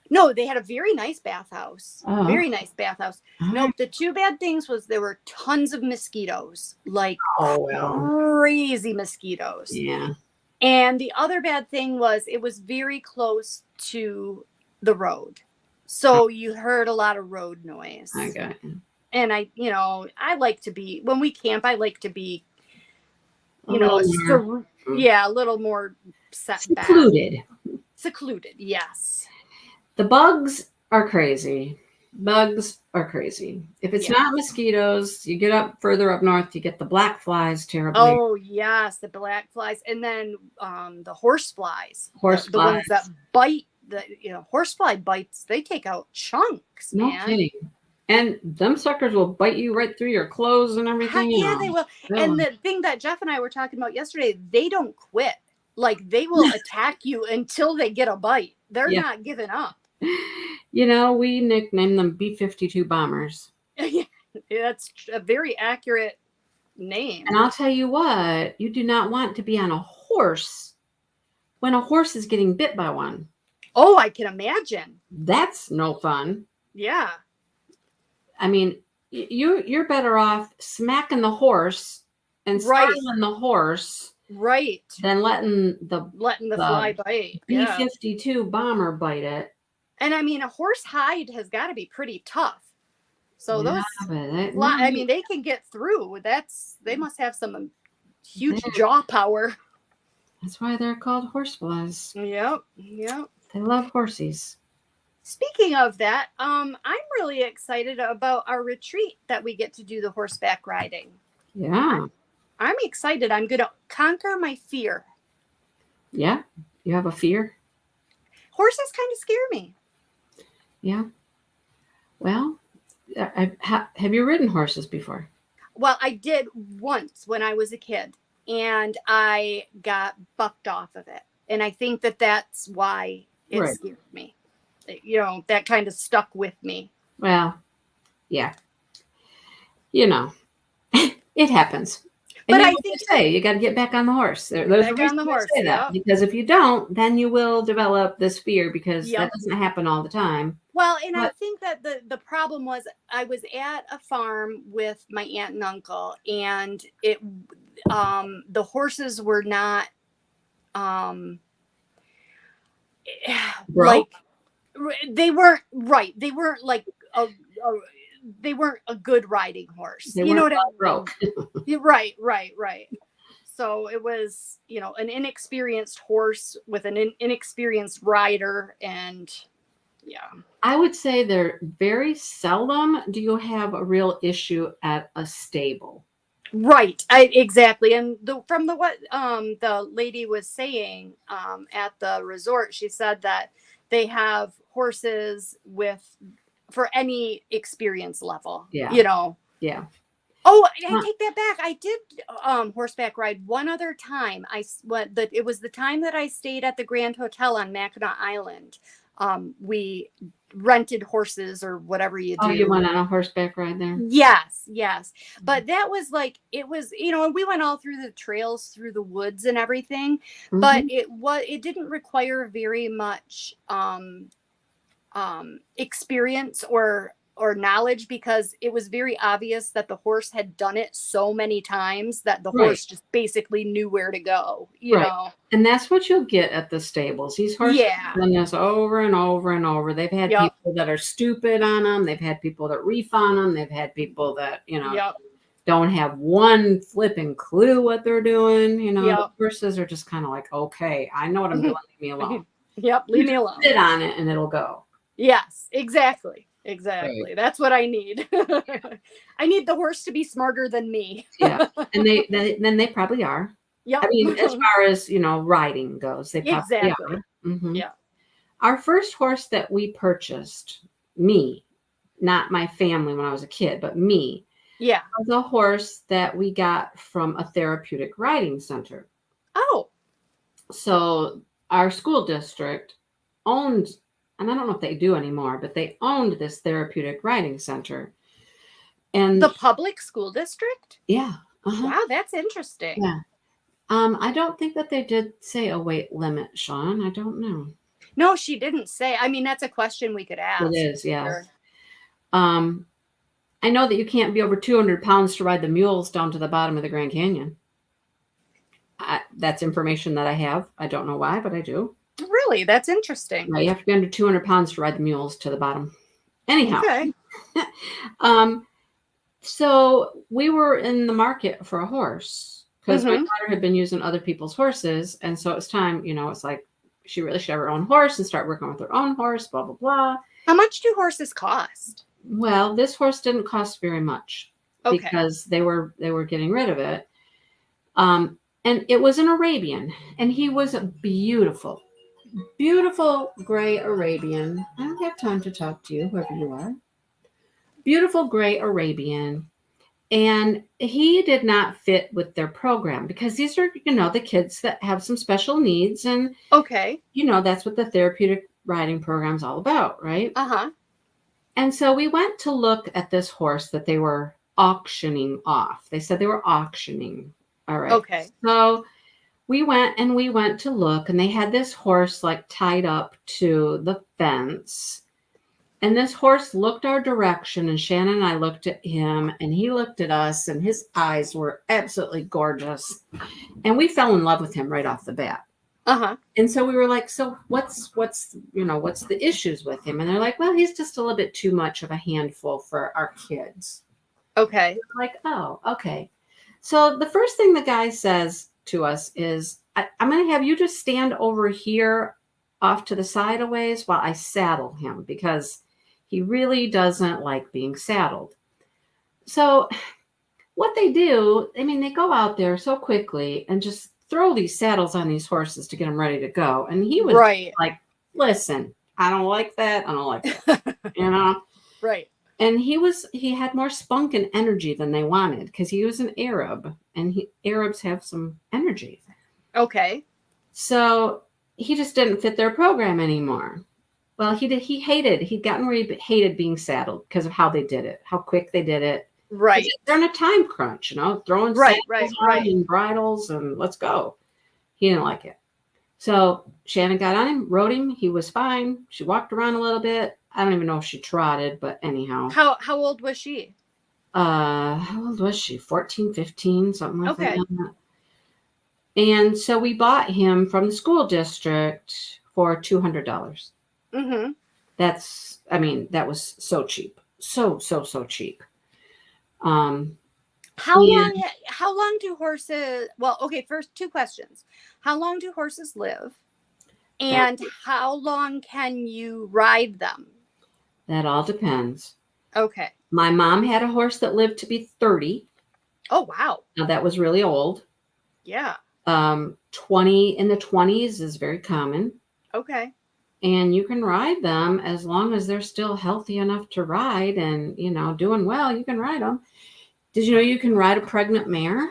No, they had a very nice bathhouse. Oh. Very nice bathhouse. Nope. The two bad things was there were tons of mosquitoes, like crazy mosquitoes. Yeah. And the other bad thing was it was very close to the road. So you heard a lot of road noise. I got it. And I like to be, when we camp, I like to be A little more a little more set back. secluded. Yes. The bugs are crazy. Bugs are crazy. If it's not mosquitoes, you get up further up north, you get the black flies terribly. Oh yes, the black flies, and then the horse flies. The ones that bite. Horsefly bites. They take out chunks. No kidding. And them suckers will bite you right through your clothes and everything. Yeah, they will. And the thing that Jeff and I were talking about yesterday, they don't quit. Like they will attack you until they get a bite. They're not giving up. We nicknamed them B-52 bombers. That's a very accurate name. And I'll tell you what, you do not want to be on a horse when a horse is getting bit by one. Oh, I can imagine. That's no fun. Yeah. I mean, you're better off smacking the horse and startling the horse, right, than letting the fly bite. B-52 bomber bite it. And I mean, a horse hide has got to be pretty tough. So those, I mean, they can get through. They must have some huge jaw power. That's why they're called horseflies. Yep. They love horsies. Speaking of that, I'm really excited about our retreat that we get to do the horseback riding. Yeah. I'm excited. I'm going to conquer my fear. Yeah? You have a fear? Horses kind of scare me. Yeah. Well, have you ridden horses before? Well, I did once when I was a kid, and I got bucked off of it. And I think that's why it scared me. That kind of stuck with me. Well, yeah. It happens. But I think you got to get back on the horse. There's a reason to say that, because if you don't, then you will develop this fear, because that doesn't happen all the time. Well, and I think that the problem was I was at a farm with my aunt and uncle, and the horses were not like they weren't right. They weren't like they weren't a good riding horse. You know what I mean? Right. So it was, an inexperienced horse with an inexperienced rider, and I would say they're very seldom do you have a real issue at a stable. Right. Exactly. And from what the lady was saying at the resort, she said that they have horses for any experience level. Yeah. Yeah. Oh, I take that back. I did horseback ride one other time. It was the time that I stayed at the Grand Hotel on Mackinac Island. We rented horses or whatever you do. Oh, you went on a horseback ride there? Yes. But that was it was, we went all through the trails, through the woods and everything, but it didn't require very much experience or knowledge, because it was very obvious that the horse had done it so many times that the horse just basically knew where to go, you know. And that's what you'll get at the stables. These horses have done this over and over and over. They've had people that are stupid on them. They've had people that reef on them. They've had people that, don't have one flipping clue what they're doing. The horses are just kind of like, okay, I know what I'm doing. Leave me alone. Leave me alone. Sit on it and it'll go. Yes, exactly. Right. That's what I need. I need the horse to be smarter than me. Yeah, and they probably are. Yeah. I mean, as far as riding goes, they probably are. Mm-hmm. Yeah. Our first horse that we purchased, me, not my family when I was a kid, but me. Yeah. Was a horse that we got from a therapeutic riding center. Oh. So our school district owned. And I don't know if they do anymore, but they owned this therapeutic riding center. And the public school district? Yeah. Wow, that's interesting. Yeah. I don't think that they did say a weight limit, Sean. I don't know. No, she didn't say. I mean, that's a question we could ask. It is, yeah. Sure. I know that you can't be over 200 pounds to ride the mules down to the bottom of the Grand Canyon. That's information that I have. I don't know why, but I do. Really? That's interesting. Right, you have to be under 200 pounds to ride the mules to the bottom. Anyhow. Okay. So we were in the market for a horse because my Mm-hmm. daughter had been using other people's horses. And so it's time, it's like she really should have her own horse and start working with her own horse, blah, blah, blah. How much do horses cost? Well, this horse didn't cost very much Okay. because they were getting rid of it. And it was an Arabian, and he was a beautiful, beautiful gray Arabian. I don't have time to talk to you, whoever you are. Beautiful gray Arabian. And he did not fit with their program because these are, the kids that have some special needs. And, Okay. that's what the therapeutic riding program is all about, right? Uh-huh. And so we went to look at this horse that they were auctioning off. They said they were auctioning. All right. Okay. So we went to look, and they had this horse like tied up to the fence. And this horse looked our direction, and Shannon and I looked at him, and he looked at us, and his eyes were absolutely gorgeous. And we fell in love with him right off the bat. Uh-huh. And so we were like, so what's the issues with him? And they're like, well, he's just a little bit too much of a handful for our kids. Okay. Like, oh, okay. So the first thing the guy says to us is, I'm going to have you just stand over here off to the side a ways while I saddle him, because he really doesn't like being saddled. So what they do, they go out there so quickly and just throw these saddles on these horses to get them ready to go. And he was Right. like, listen, I don't like that. I don't like that, Right. And he had more spunk and energy than they wanted because he was an Arab, and Arabs have some energy. Okay. So he just didn't fit their program anymore. Well, he'd gotten where he hated being saddled because of how they did it, how quick they did it. Right. They're in a time crunch, throwing saddles on and bridles and let's go. He didn't like it. So Shannon got on him, rode him. He was fine. She walked around a little bit. I don't even know if she trotted, but anyhow. How old was she? How old was she? 14, 15, something like Okay. that. And so we bought him from the school district for $200. Mm-hmm. That was so cheap. So cheap. How long do horses, well, okay, first 2 questions. How long do horses live? And how long can you ride them? That all depends. Okay. My mom had a horse that lived to be 30. Oh, wow. Now that was really old. Yeah. 20 in the 20s is very common. Okay. And you can ride them as long as they're still healthy enough to ride and, doing well, you can ride them. Did you know you can ride a pregnant mare?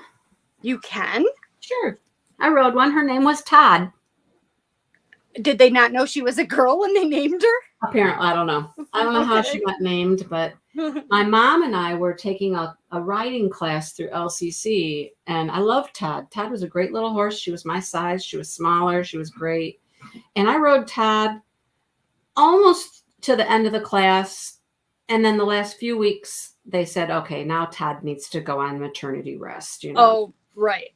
You can? Sure. I rode one. Her name was Todd. Did they not know she was a girl when they named her? Apparently, I don't know. I don't know how she got named, but my mom and I were taking a riding class through LCC, and I loved Todd. Todd was a great little horse. She was my size. She was smaller. She was great. And I rode Todd almost to the end of the class. And then the last few weeks, they said, okay, now Todd needs to go on maternity rest. Oh, right.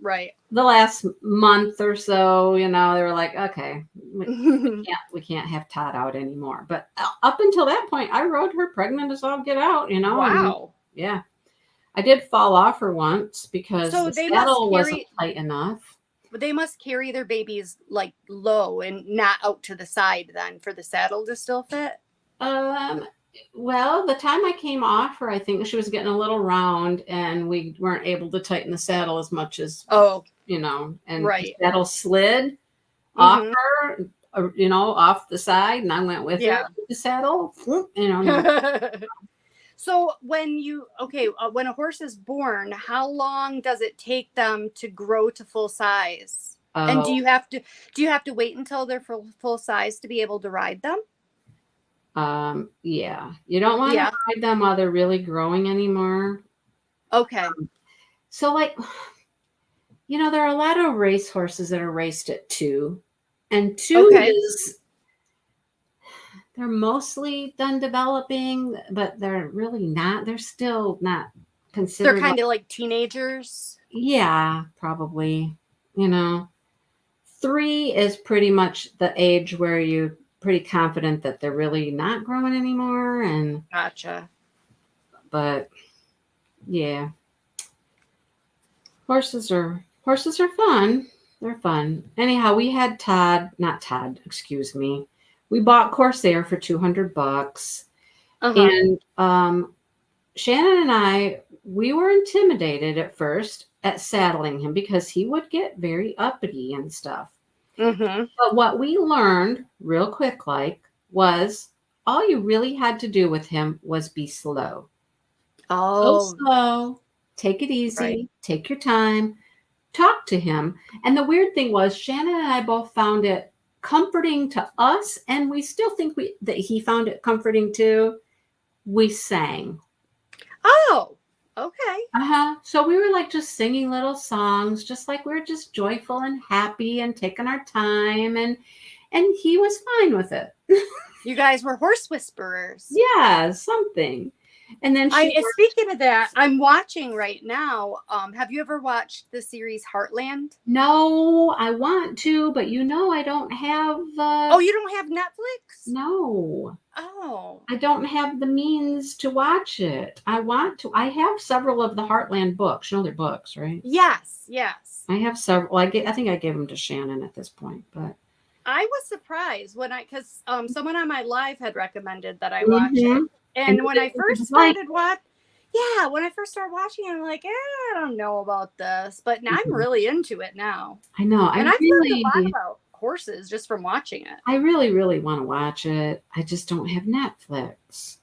The last month or so, they were like, okay, we can't have Todd out anymore. But up until that point, I rode her pregnant as all get out, Wow. And, yeah. I did fall off her once because the saddle wasn't tight enough. They must carry their babies like low and not out to the side then for the saddle to still fit? Well, the time I came off her, I think she was getting a little round and we weren't able to tighten the saddle as much as, and the saddle slid off her, off the side, and I went with her with the saddle, So when a horse is born, how long does it take them to grow to full size? And do you have to wait until they're full size to be able to ride them? Yeah. You don't want to ride them while they're really growing anymore. Okay. So there are a lot of race horses that are raced at 2. And 2 is, they're mostly done developing, but they're really not. They're still not considered. They're kind of like teenagers. Yeah, probably. 3 is pretty much the age where you're pretty confident that they're really not growing anymore. And gotcha. But yeah, horses are Horses are fun. They're fun. Anyhow, we had not Todd, excuse me. We bought Corsair for $200. Uh-huh. And Shannon and I, we were intimidated at first at saddling him because he would get very uppity and stuff. Mm-hmm. But what we learned real quick, was all you really had to do with him was be slow. Go Oh, slow, take it right. easy, take your time, talk to him. And the weird thing was, Shannon and I both found it comforting to us, and we still think that he found it comforting too. We sang. Oh, okay. So we were like just singing little songs, just like we were just joyful and happy and taking our time, and he was fine with it. You guys were horse whisperers. Yeah, something. And then Speaking of that, I'm watching right now. Have you ever watched the series Heartland? no, I want to, but I don't have Oh, you don't have Netflix? no. Oh. I don't have the means to watch it. I want to. I have several of the Heartland books. They're books, right? Yes, yes. I have several. I think I gave them to Shannon at this point, but I was surprised because someone on my live had recommended that I watch it. Mhm. And when I you first like started when I first started watching, I'm like, I don't know about this, but now I'm Mhm. really into it now. I know. And I've learned a lot about horses just from watching it. I really, really want to watch it. I just don't have Netflix.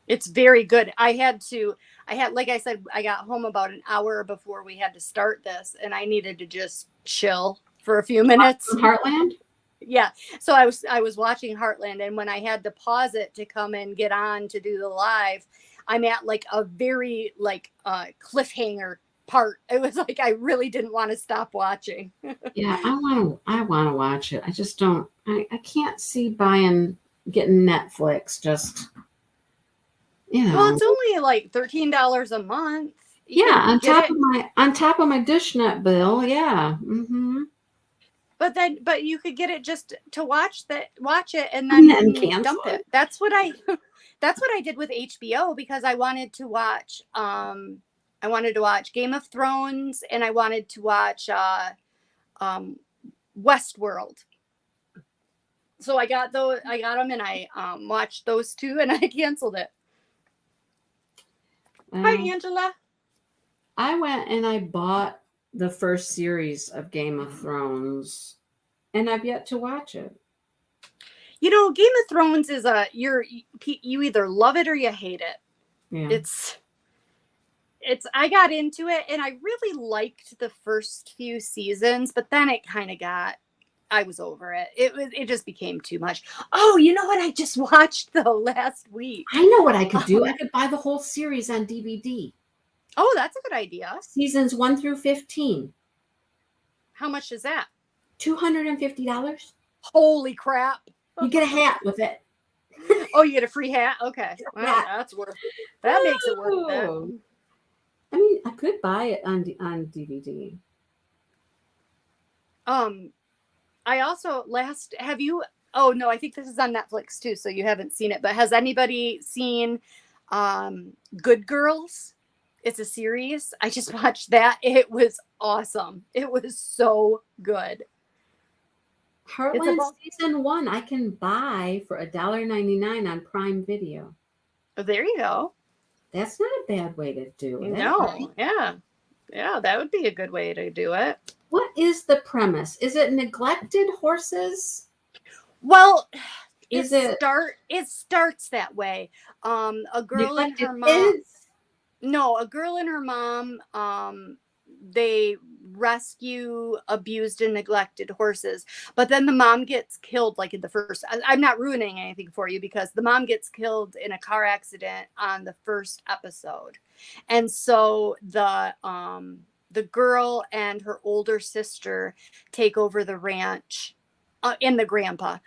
It's very good. Like I said, I got home about an hour before we had to start this, and I needed to just chill for a few minutes. Heartland? Yeah. So I was watching Heartland, and when I had to pause it to come and get on to do the live, I'm at like a very cliffhanger part. It was like I really didn't want to stop watching. Yeah, I want to watch it. I just don't. I can't see getting Netflix. Just Well, it's only like $13 a month. Yeah, on top of my dishnet bill. Yeah. Mm-hmm. But you could get it just to watch it and And then then cancel dump it. That's what I did with HBO because I wanted to watch Game of Thrones and I wanted to watch Westworld. So I got them and I watched those two and I canceled it. Hi Angela. I went and I bought the first series of Game of Thrones, and I've yet to watch it. Game of Thrones is you either love it or you hate it. Yeah. I got into it and I really liked the first few seasons, but then it kind of I was over it. It just became too much. Oh, you know what I just watched last week? I know what I could do. I could buy the whole series on DVD. Oh, that's a good idea. Seasons 1 through 15. How much is that? $250. Holy crap. You get a hat with it. Oh, you get a free hat? Okay. Well, that's that makes it worth it. I mean, I could buy it on DVD. I also oh no, I think this is on Netflix too, so you haven't seen it, but has anybody seen Good Girls? It's a series. I just watched that. It was awesome. It was so good. Heartland season 1 I can buy for $1.99 on Prime Video. Oh, there you go. That's not a bad way to do it. No, yeah. Yeah, that would be a good way to do it. What is the premise? Is it neglected horses? Well, it starts that way. A girl and her mom. Kids? No, a girl and her mom, they rescue abused and neglected horses. But then the mom gets killed like in the first. I'm not ruining anything for you because the mom gets killed in a car accident on the first episode. And so the girl and her older sister take over the ranch, and the grandpa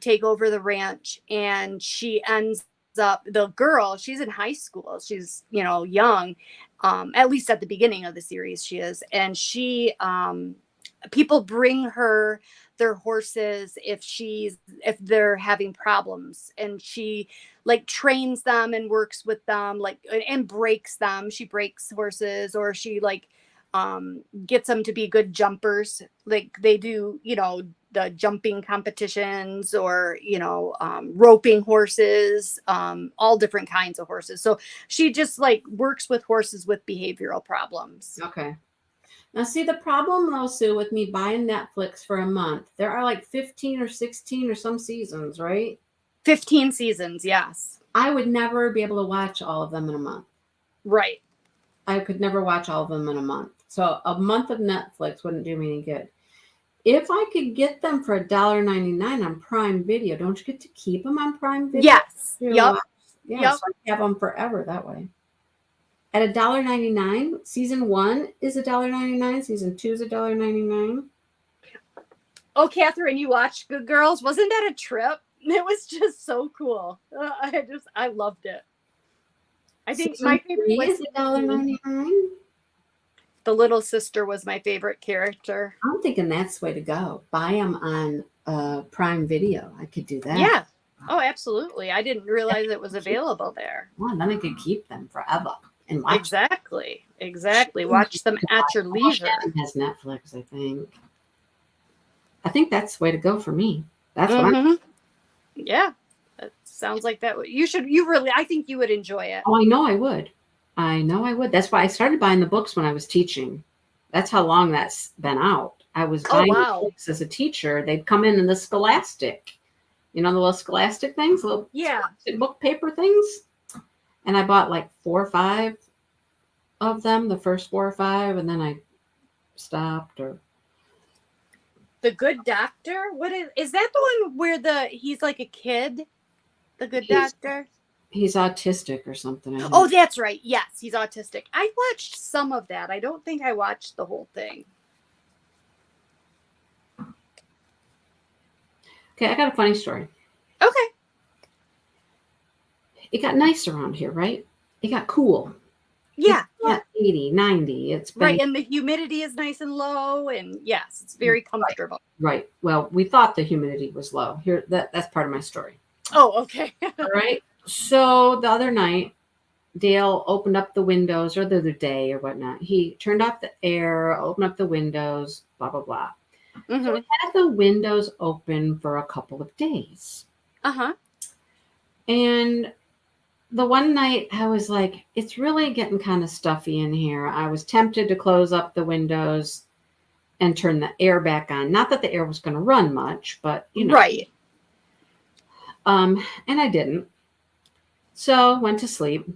take over the ranch, and she ends up, the girl, she's in high school, she's young, at least at the beginning of the series she is, and she people bring her their horses if they're having problems, and she like trains them and works with them, like, and breaks them. She breaks horses, or she like gets them to be good jumpers. Like they do, the jumping competitions, or, roping horses, all different kinds of horses. So she just like works with horses with behavioral problems. Okay. Now, see, the problem though, Sue, with me buying Netflix for a month, there are like 15 or 16 or some seasons, right? 15 seasons, yes. I would never be able to watch all of them in a month. Right. I could never watch all of them in a month. So a month of Netflix wouldn't do me any good. If I could get them for $1.99 on Prime Video, don't you get to keep them on Prime Video? Yes. Yep. Yeah, Yep. so I have them forever that way. At $1.99, season 1 is $1.99, season 2 is $1.99. Oh, Catherine, you watched Good Girls? Wasn't that a trip? It was just so cool. I loved it. I think Season my favorite 3 was is $1.99. the little sister was my favorite character. I'm thinking that's the way to go. Buy them on Prime Video. I could do that. Yeah. Oh, absolutely. I didn't realize it was available there. Well, then I could keep them forever and watch Exactly. Exactly. Watch them at your leisure. Shannon has Netflix, I think. I think that's the way to go for me. That's what I'm. Yeah. That sounds like that. I think you would enjoy it. Oh, I know I would. That's why I started buying the books when I was teaching. That's how long that's been out. I was buying the books as a teacher. They'd come in the Scholastic, the little Scholastic things, little book paper things. And I bought like 4 or 5 of them, the first 4 or 5, and then I stopped. Or The Good Doctor? What is that the one where he's like a kid? The Good Doctor? He's autistic or something. Oh, that's right. Yes, he's autistic. I watched some of that. I don't think I watched the whole thing. Okay, I got a funny story. Okay. It got nice around here, right? It got cool. Yeah. Yeah. 80, 90. It's been, right. And the humidity is nice and low. And yes, it's very comfortable. Right. Well, we thought the humidity was low. Here, that's part of my story. Oh, okay. All right. So the other night, Dale opened up the windows, or the other day or whatnot. He turned off the air, opened up the windows, blah, blah, blah. So we had the windows open for a couple of days. And the one night I was like, it's really getting kind of stuffy in here. I was tempted to close up the windows and turn the air back on. Not that the air was going to run much, but Right. And I didn't. So went to sleep.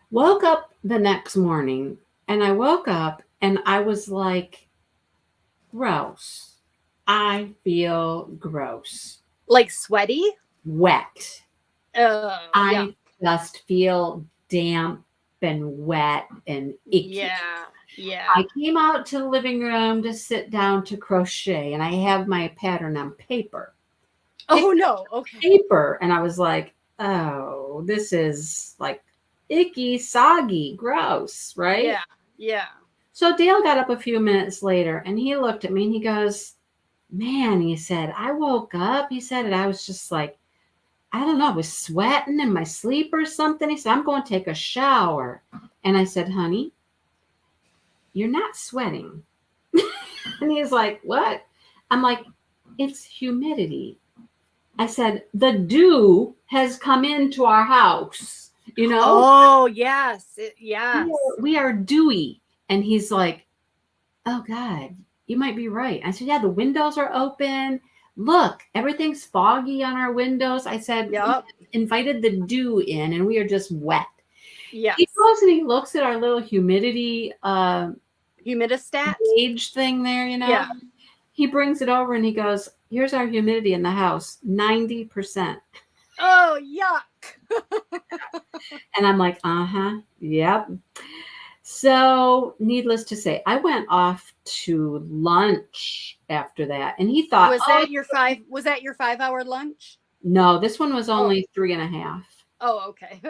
Woke up the next morning, and I woke up and I was like, gross. I feel gross. Like sweaty? Wet. I just feel damp and wet and icky. Yeah. I came out to the living room to sit down to crochet, and I have my pattern on paper. Oh, no. Okay. Paper. And I was like, oh, this is like icky, soggy, gross, right? Yeah. So Dale got up a few minutes later, and he looked at me and he goes, man, he said, I woke up. He said, and I was just like, I don't know, I was sweating in my sleep or something. He said, I'm going to take a shower. And I said, honey, you're not sweating. And he's like, what? I'm like, it's humidity. I said, the dew has come into our house, Oh, yes. Yes. We are dewy. And he's like, oh, God, you might be right. I said, yeah, the windows are open. Look, everything's foggy on our windows. I said, Yep. We invited the dew in, and we are just wet. Yes. He goes and he looks at our little humidity humidistat gauge thing there, Yeah. He brings it over and he goes, here's our humidity in the house, 90%. Oh, yuck. And I'm like, yep. So needless to say, I went off to lunch after that. And he thought, was that your 5-hour lunch? No, this one was only 3.5. Oh, okay.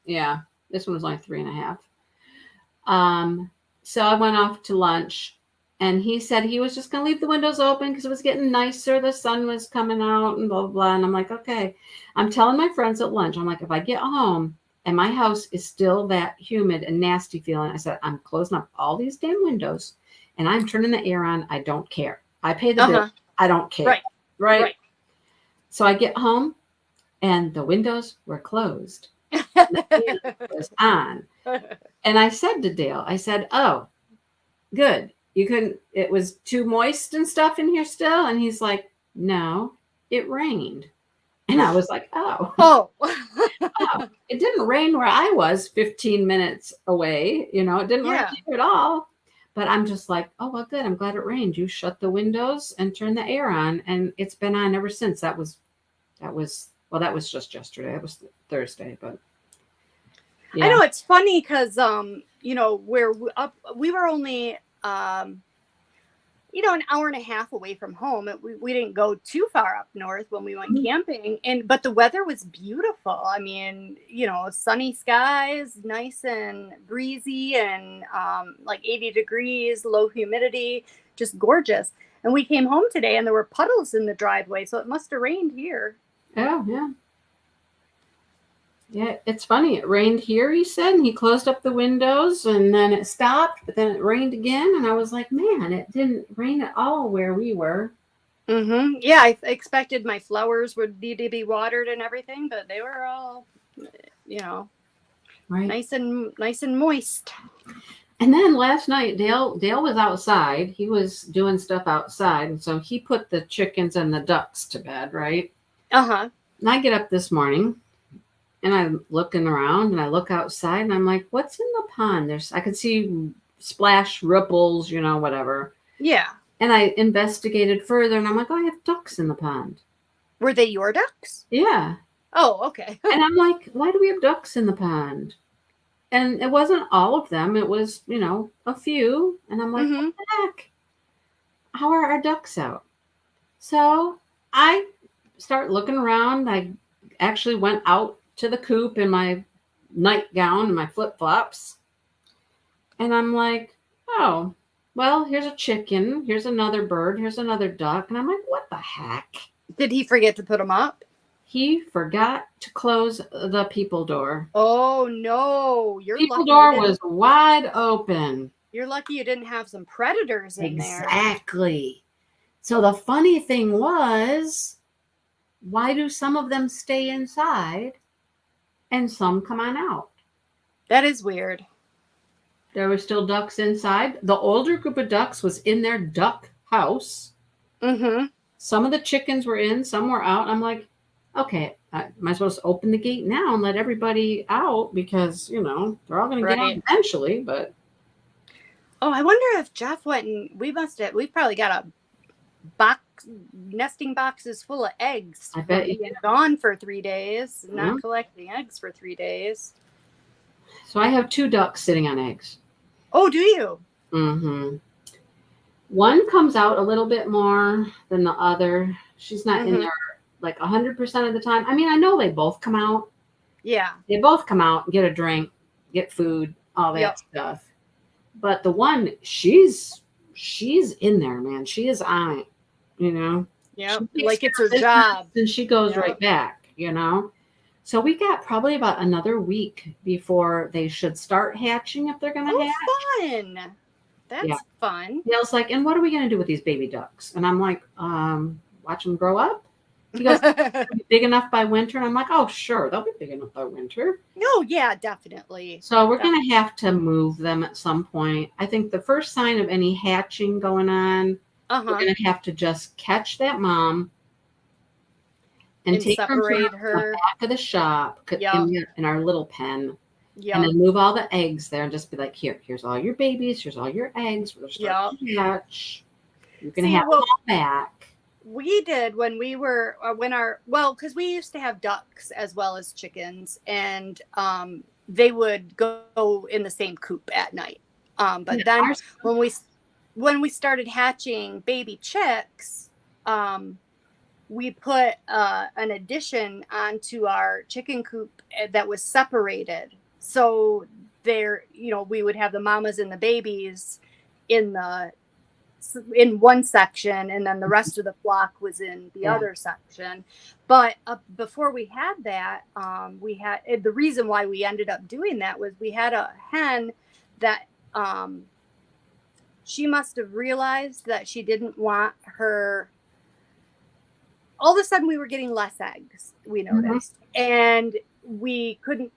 Yeah, this one was only 3.5. So I went off to lunch, and he said he was just going to leave the windows open because it was getting nicer. The sun was coming out and blah, blah, blah. And I'm like, okay. I'm telling my friends at lunch, I'm like, if I get home, and my house is still that humid and nasty feeling. I said, I'm closing up all these damn windows and I'm turning the air on. I don't care. I pay the bill. I don't care. Right. Right. Right. So I get home and the windows were closed. The fan was on. And I said to Dale, I said, oh, good. You couldn't, it was too moist and stuff in here still. And he's like, no, it rained. And I was like, oh. Oh. Oh, it didn't rain where I was 15 minutes away. You know, it didn't rain here at all. But I'm just like, oh, well, good. I'm glad it rained. You shut the windows and turn the air on. And it's been on ever since. That was just yesterday. It was Thursday, but. Yeah. I know it's funny because, you know, we were only, you know, an hour and a half away from home. We didn't go too far up north when we went camping, but the weather was beautiful. I mean, you know, sunny skies, nice and breezy, and like 80 degrees, low humidity, just gorgeous. And we came home today and there were puddles in the driveway, so it must have rained here. Oh, yeah. Yeah, it's funny. It rained here, he said, and he closed up the windows and then it stopped, but then it rained again. And I was like, man, it didn't rain at all where we were. Mm-hmm. Yeah, I expected my flowers would need to be watered and everything, but they were all, you know, nice and moist. And then last night, Dale was outside. He was doing stuff outside. And so he put the chickens and the ducks to bed, right? Uh-huh. And I get up this morning. And I'm looking around and I look outside and I'm like, what's in the pond? I could see splash ripples, you know, whatever. Yeah. And I investigated further and I'm like, oh, I have ducks in the pond. Were they your ducks? Yeah. Oh, okay. And I'm like, why do we have ducks in the pond? And it wasn't all of them. It was, you know, a few. And I'm like, what the heck? How are our ducks out? So I start looking around. I actually went out to the coop in my nightgown and my flip-flops. And I'm like, oh, well, here's a chicken. Here's another bird. Here's another duck. And I'm like, what the heck? Did he forget to put them up? He forgot to close the people door. Oh, no. People door was wide open. You're lucky you didn't have some predators in there. Exactly. So the funny thing was, why do some of them stay inside? And some come on out. That is weird. There were still ducks inside. The older group of ducks was in their duck house. Mm-hmm. Some of the chickens were in, some were out. I'm like, okay, am I supposed to open the gate now and let everybody out? Because, you know, they're all going to get out eventually, but. Oh, I wonder if Jeff went and we probably got a nesting boxes full of eggs. I bet you been gone for 3 days, not collecting eggs for 3 days. So I have 2 ducks sitting on eggs. Oh, do you? Mm-hmm. One comes out a little bit more than the other. She's not in there like 100% of the time. I mean, I know they both come out. Yeah. They both come out, get a drink, get food, all that stuff. But the one, she's in there, man. She is on it, you know. Yeah, like it's her job. And she goes right back, you know. So we got probably about another week before they should start hatching if they're going to hatch. Fun. That's fun. Dale's like, and what are we going to do with these baby ducks? And I'm like, watch them grow up. He goes, be big enough by winter? And I'm like, oh, sure, they'll be big enough by winter. Oh, yeah, definitely. So we're going to have to move them at some point. I think the first sign of any hatching going on, we're going to have to just catch that mom and take separate her to the back of the shop in our little pen. Yeah. And then move all the eggs there and just be like, here's all your babies. Here's all your eggs. We're starting to hatch. You're going to have them all back. We did when we were, because we used to have ducks as well as chickens, and they would go in the same coop at night. But then when we started hatching baby chicks, we put an addition onto our chicken coop that was separated. So there, we would have the mamas and the babies in the in one section, and then the rest of the flock was in the other section. But before we had that, the reason why we ended up doing that was we had a hen that she must have realized that she didn't want her. All of a sudden we were getting less eggs, we noticed, and we couldn't,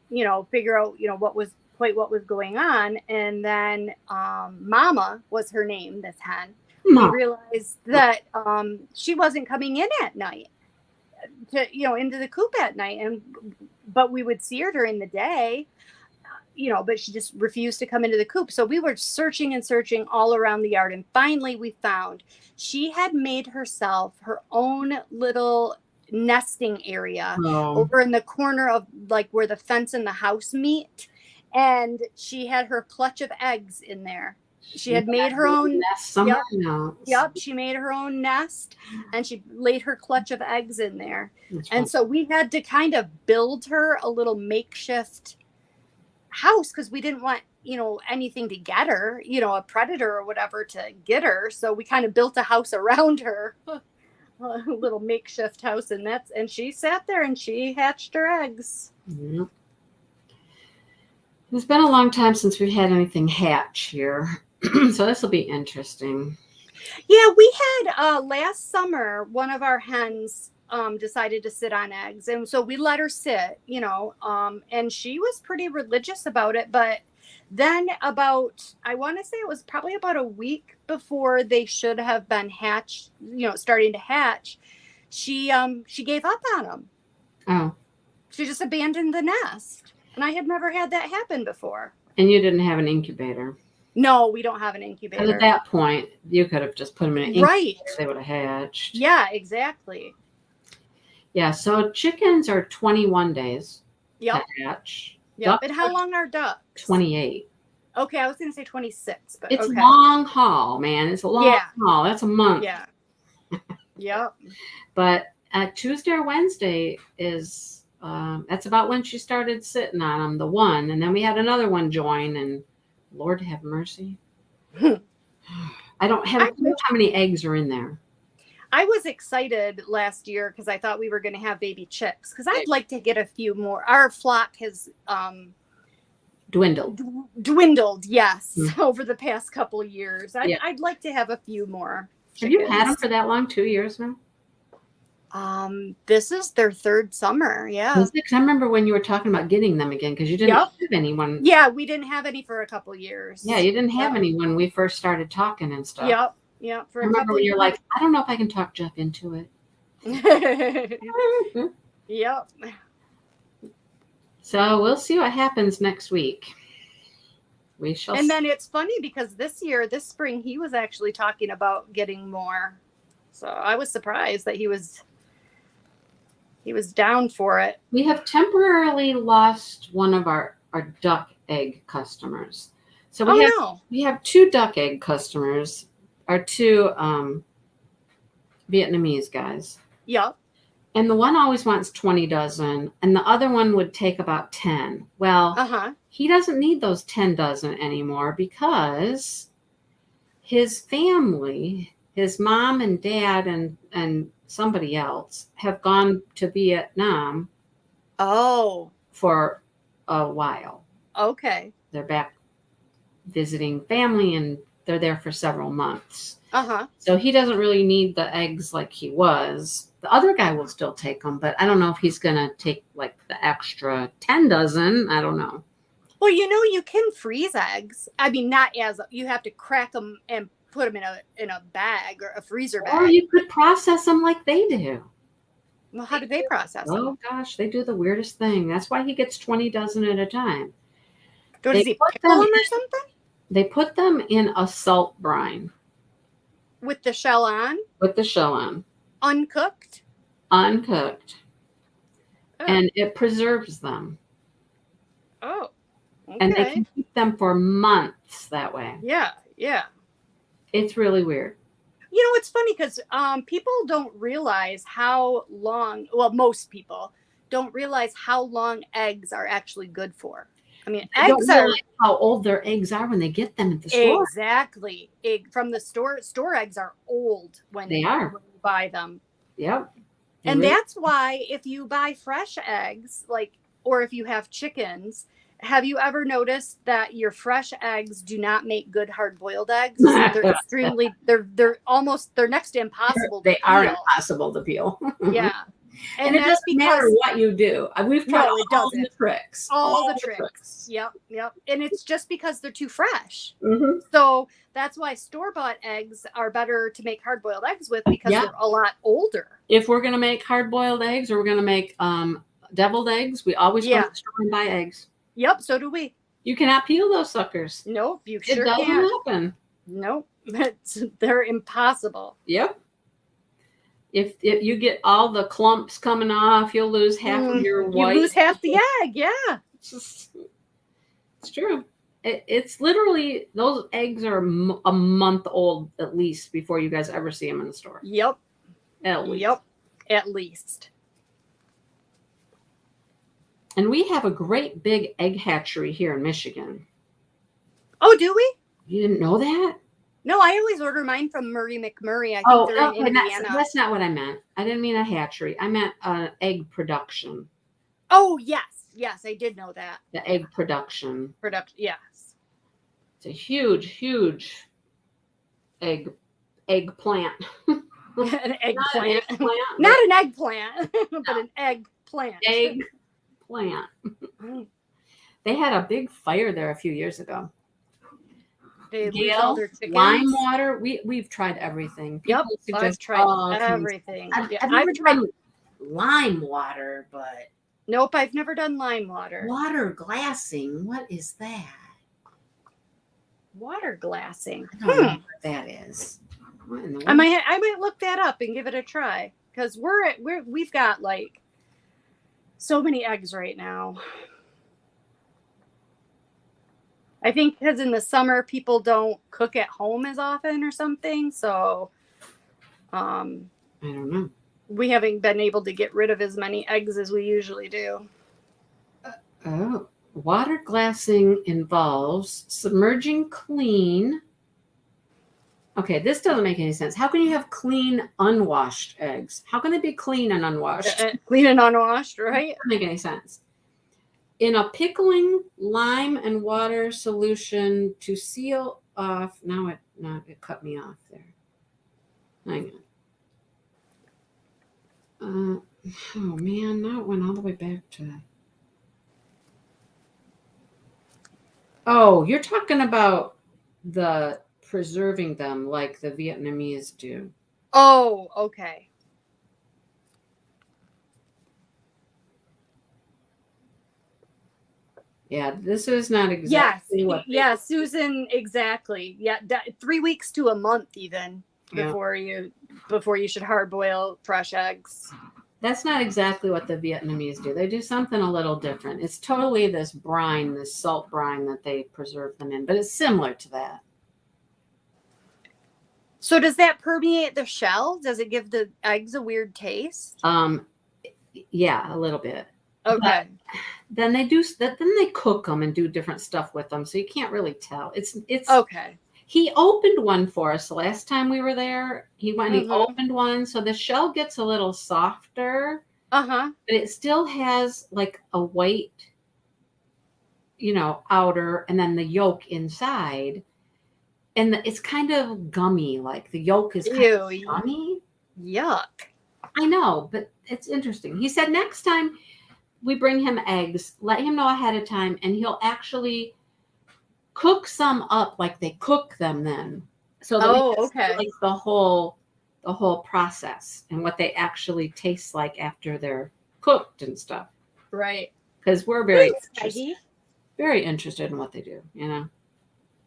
figure out, what was going on. And then Mama was her name, this hen. We realized that she wasn't coming in at night into the coop at night, but we would see her during the day, but she just refused to come into the coop. So we were searching and searching all around the yard, and finally we found she had made herself her own little nesting area over in the corner of like where the fence and the house meet, and she had her clutch of eggs in there. She had made her own nest. Yep, she made her own nest, and she laid her clutch of eggs in there. And so we had to kind of build her a little makeshift house because we didn't want anything to get her, a predator or whatever to get her. So we kind of built a house around her, a little makeshift house, and she sat there and she hatched her eggs. Yep. It's been a long time since we've had anything hatch here. So this will be interesting. Yeah, we had last summer, one of our hens decided to sit on eggs, and so we let her sit, and she was pretty religious about it. But then I want to say it was probably about a week before they should have been hatched, starting to hatch, she gave up on them. Oh, she just abandoned the nest, and I had never had that happen before. And you didn't have an incubator? No, we don't have an incubator. And at that point, you could have just put them in an incubator. Right. They would have hatched. Yeah, exactly. Yeah, so chickens are 21 days to hatch. Yep. And how long are ducks? 28. Okay, I was going to say 26. But it's long haul, man. It's a long haul. That's a month. Yeah. Yep. But Tuesday or Wednesday is, that's about when she started sitting on them, the one. And then we had another one join, and Lord have mercy. I don't have a clue how many eggs are in there. I was excited last year because I thought we were going to have baby chicks, because I'd like to get a few more. Our flock has dwindled. Yes, over the past couple of years. I'd like to have a few more chickens. Have you had them for that long? 2 years now? This is their third summer. Yeah. Because I remember when you were talking about getting them again, because you didn't have anyone. Yeah, we didn't have any for a couple of years. Yeah, you didn't have any when we first started talking and stuff. Yep. Yeah. I remember when you're like, I don't know if I can talk Jeff into it. Yep. So we'll see what happens next week. We shall. And then it's funny because this spring, he was actually talking about getting more. So I was surprised that he was down for it. We have temporarily lost one of our duck egg customers. So we have 2 duck egg customers, our 2 Vietnamese guys. Yep. And the one always wants 20 dozen, and the other one would take about 10. Well, he doesn't need those 10 dozen anymore because his family, his mom and dad and somebody else, have gone to Vietnam. Oh. For a while. Okay. They're back visiting family, and they're there for several months. So he doesn't really need the eggs like he was. The other guy will still take them, but I don't know if he's going to take like the extra 10 dozen. I don't know. Well, you can freeze eggs. I mean, not as you have to crack them and put them in a bag or a freezer bag. Or you could process them like they do. Well, how do they process them? Oh gosh, they do the weirdest thing. That's why he gets 20 dozen at a time. Does he pickle them or something? They put them in a salt brine. With the shell on? With the shell on. Uncooked? Uncooked. Oh. And it preserves them. Oh. Okay. And they can keep them for months that way. Yeah, yeah. It's really weird. It's funny because people don't realize how long, well, most people don't realize how long eggs are actually good for. I mean, I don't eggs are realize how old their eggs are when they get them at the store. exactly from the store. Store eggs are old when They are. when you buy them. Yep. And that's why if you buy fresh eggs, like, or if you have chickens, have you ever noticed that your fresh eggs do not make good hard-boiled eggs? They're extremely, they're next to impossible to They are peel. impossible to peel. Yeah. And it that's doesn't matter what you do. We've tried No, it all the doesn't. tricks. All the tricks. Yep. And it's just because they're too fresh. Mm-hmm. So that's why store-bought eggs are better to make hard-boiled eggs with, because they're a lot older. If we're going to make hard-boiled eggs or we're going to make deviled eggs, we always go to the store and buy eggs. Yep, so do we. You cannot peel those suckers. Nope, you It sure doesn't can't. happen. Nope, they're impossible. Yep. If you get all the clumps coming off, you'll lose half of your white. You lose half the egg, yeah. It's true. It's literally, those eggs are a month old at least before you guys ever see them in the store. Yep. At least. Yep, at least. And we have a great big egg hatchery here in Michigan. Oh, do we? You didn't know that? No, I always order mine from Murray McMurray. I think they're in Indiana. That's not what I meant. I didn't mean a hatchery. I meant egg production. Oh, yes. Yes, I did know that. The egg production. Yes. It's a huge, huge eggplant. An eggplant. Not an eggplant, but an eggplant. Eggplant. They had a big fire there a few years ago. They lose all their chickens. Lime water. We've tried everything. Yep, I've tried everything. I've tried lime water, but nope, I've never done lime water. Water glassing. What is that? Water glassing. I don't know what that is. I might look that up and give it a try, because we've got like so many eggs right now. I think because in the summer people don't cook at home as often or something, so I don't know. We haven't been able to get rid of as many eggs as we usually do. Water glassing involves submerging clean. Okay, this doesn't make any sense. How can you have clean, unwashed eggs? How can they be clean and unwashed? Clean and unwashed, right? Doesn't make any sense. In a pickling lime and water solution to seal off. Now it cut me off there. Hang on. Oh man, now it went all the way back to. Oh, you're talking about the preserving them like the Vietnamese do. Oh, okay. Yeah, this is not exactly what. Yeah, Susan, exactly. Yeah, 3 weeks to a month even before you should hard boil fresh eggs. That's not exactly what the Vietnamese do. They do something a little different. It's totally this brine, this salt brine that they preserve them in, but it's similar to that. So does that permeate the shell? Does it give the eggs a weird taste? Yeah, a little bit. Okay. But then they do that. Then they cook them and do different stuff with them, so you can't really tell. It's okay. He opened one for us the last time we were there. He went and he opened one, so the shell gets a little softer. But it still has like a white, outer, and then the yolk inside, and it's kind of gummy. Like the yolk is kind of gummy. Yuck. I know, but it's interesting. He said next time we bring him eggs, let him know ahead of time, and he'll actually cook some up like they cook them then. So that like the whole process and what they actually taste like after they're cooked and stuff. Right. Because we're very interested in what they do,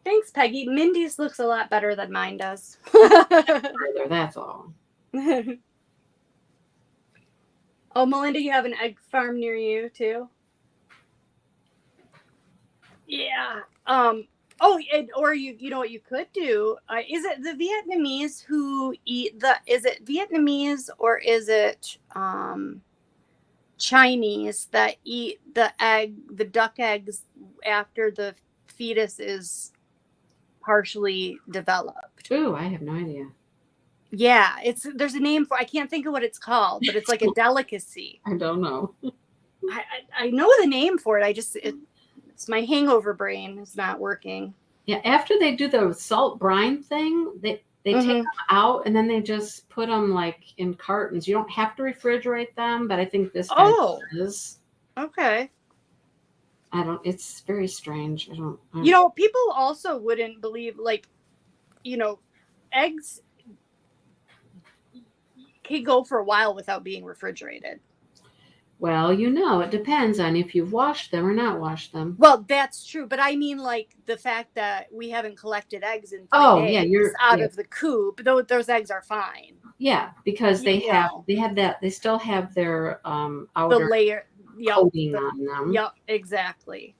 Thanks, Peggy. Mindy's looks a lot better than mine does. That's all. Oh, Melinda, you have an egg farm near you too? Yeah. Or you know what you could do? Is it the Vietnamese who eat is it Vietnamese or is it Chinese that eat the duck eggs after the fetus is partially developed. Ooh, I have no idea. Yeah, there's a name for. I can't think of what it's called, but it's like a delicacy. I don't know. I know the name for it. It's my hangover brain is not working. Yeah, after they do the salt brine thing, they take them out and then they just put them like in cartons. You don't have to refrigerate them, but I think this guy does. Okay. It's very strange. People also wouldn't believe, like, eggs can go for a while without being refrigerated. Well, it depends on if you've washed them or not washed them. Well, that's true, but I mean, like, the fact that we haven't collected eggs in 3 days out of the coop, those eggs are fine. Yeah, because they still have their outer the layer coating on them. Yep, exactly.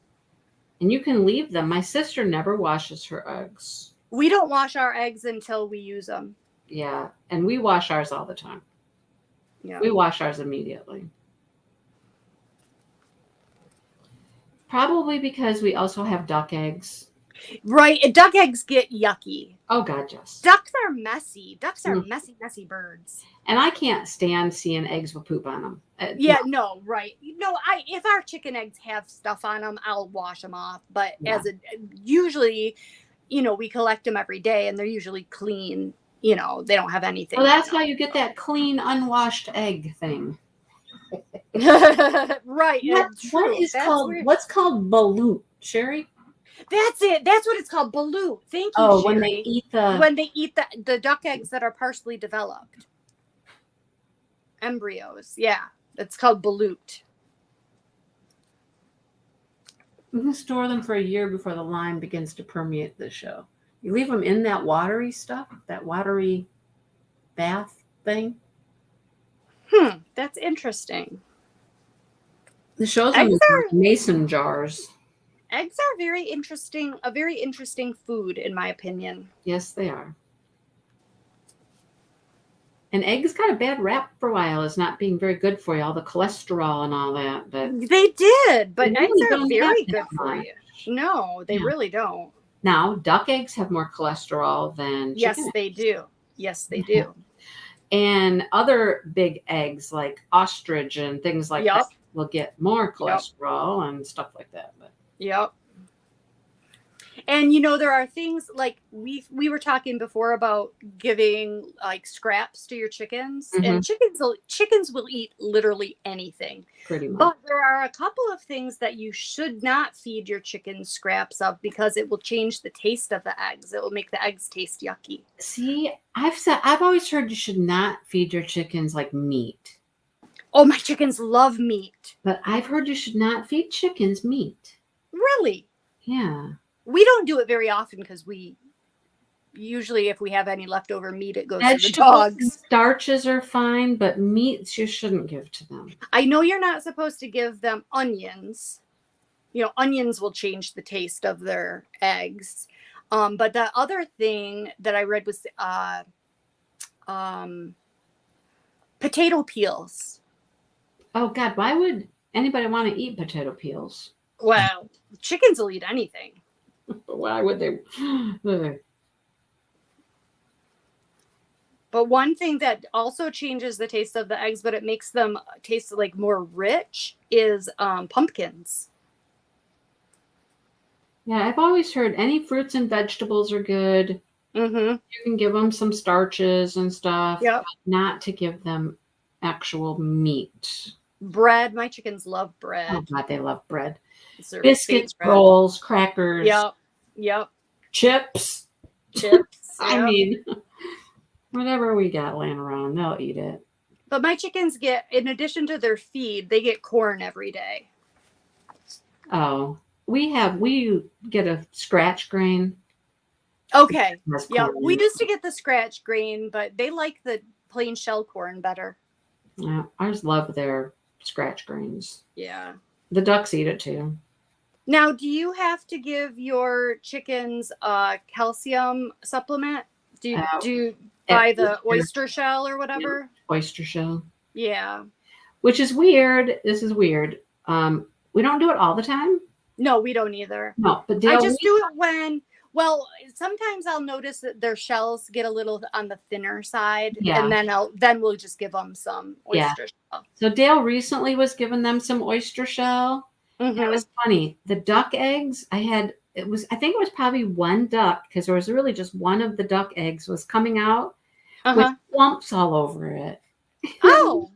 And you can leave them. My sister never washes her eggs. We don't wash our eggs until we use them. Yeah, and we wash ours all the time. Yeah. We wash ours immediately. Probably because we also have duck eggs. Right. Duck eggs get yucky. Oh, God, yes. Ducks are messy. Ducks are messy, messy birds. And I can't stand seeing eggs with poop on them. No, right. No, if our chicken eggs have stuff on them, I'll wash them off. But usually, we collect them every day and they're usually clean. They don't have anything. Well, that's how you get that clean, unwashed egg thing. Right. What's called balut, Sherry? That's it. That's what it's called, balut. Thank you, Sherry. When they eat the duck eggs that are partially developed. Embryos. Yeah. It's called balut. You can store them for a year before the lime begins to permeate the shell. You leave them in that watery stuff, that watery bath thing. That's interesting. The shows them in mason jars. Eggs are a very interesting food, in my opinion. Yes, they are. And eggs got a bad rap for a while as not being very good for you, all the cholesterol and all that. But they did, but eggs are very good for you. No, they really don't. Now, duck eggs have more cholesterol than chicken eggs. They do. Yes, they do. And other big eggs like ostrich and things like that will get more cholesterol and stuff like that. But. Yep. And there are things like we were talking before about giving like scraps to your chickens, and chickens will eat literally anything. Pretty much. But there are a couple of things that you should not feed your chickens scraps of because it will change the taste of the eggs. It will make the eggs taste yucky. See, I've always heard you should not feed your chickens like meat. Oh, my chickens love meat. But I've heard you should not feed chickens meat. Really? Yeah. We don't do it very often because we usually, if we have any leftover meat, it goes to the dogs. Starches are fine, but meats you shouldn't give to them. I know you're not supposed to give them onions. Onions will change the taste of their eggs. But the other thing that I read was potato peels. Oh, God, why would anybody want to eat potato peels? Well, chickens will eat anything. Why would they? But one thing that also changes the taste of the eggs, but it makes them taste like more rich, is pumpkins. Yeah, I've always heard any fruits and vegetables are good. You can give them some starches and stuff, but not to give them actual meat. Bread. My chickens love bread. Oh, God, they love bread. Biscuits, rolls, crackers. Yep. Chips. I mean, whatever we got laying around, they'll eat it. But my chickens get, in addition to their feed, they get corn every day. Oh, we get a scratch grain. Okay. Yeah, we used to get the scratch grain, but they like the plain shell corn better. Yeah, ours love their scratch grains. Yeah. The ducks eat it too. Now, do you have to give your chickens a calcium supplement? Do you buy the oyster shell or whatever? Oyster shell. Yeah. which is weird. This is weird. We don't do it all the time. No, we don't either. No, but I just do it when, well, sometimes I'll notice that their shells get a little on the thinner side, Yeah. and then we'll just give them some oyster shell. So Dale recently was giving them some oyster shell. Mm-hmm. It was funny. The duck eggs, I think it was probably one duck, because there was really just one of the duck eggs was coming out with clumps all over it. Oh,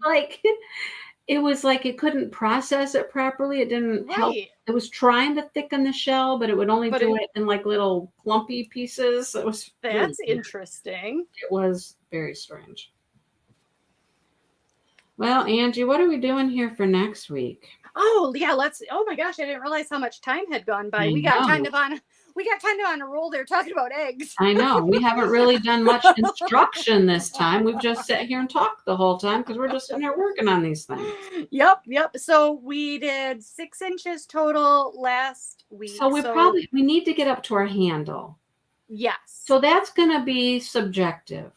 it was like it couldn't process it properly. It didn't help. It was trying to thicken the shell, but it would only do it in like little clumpy pieces. It was that's interesting. It was very strange. Well, Angie, what are we doing here for next week? Oh yeah, oh my gosh, I didn't realize how much time had gone by. We got kind of on a roll there talking about eggs. I know. We haven't really done much instruction this time. We've just sat here and talked the whole time because we're just sitting here working on these things. Yep. So we did 6 inches total last week. So we need to get up to our handle. Yes. So that's going to be subjective.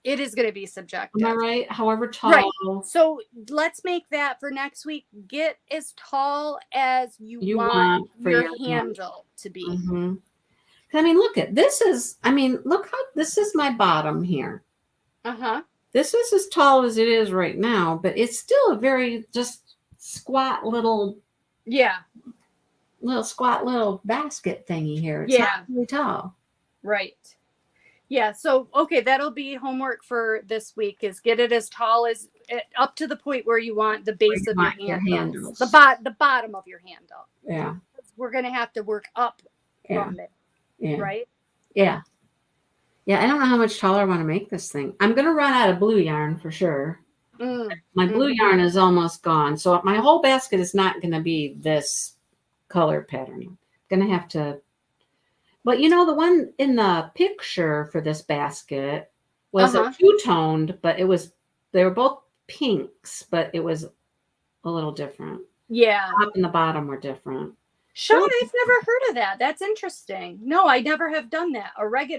It is going to be subjective. Am I right? However tall. Right. So let's make that for next week. Get as tall as you want your handle to be. Mm-hmm. I mean, look how this is my bottom here. This is as tall as it is right now, but it's still a very just squat little basket thingy here. It's not really tall. Right. Yeah, so okay, that'll be homework for this week, is get it as tall as up to the point where you want the base of your handles. The bottom of your handle. Yeah. We're going to have to work up from it. Yeah. Right? Yeah. Yeah, I don't know how much taller I want to make this thing. I'm going to run out of blue yarn for sure. My blue yarn is almost gone. So my whole basket is not going to be this color pattern. I'm going to have to. But the one in the picture for this basket was a two-toned, but they were both pinks, but it was a little different. Yeah. The top and the bottom were different. Sean, I've never heard of that. That's interesting. No, I never have done that.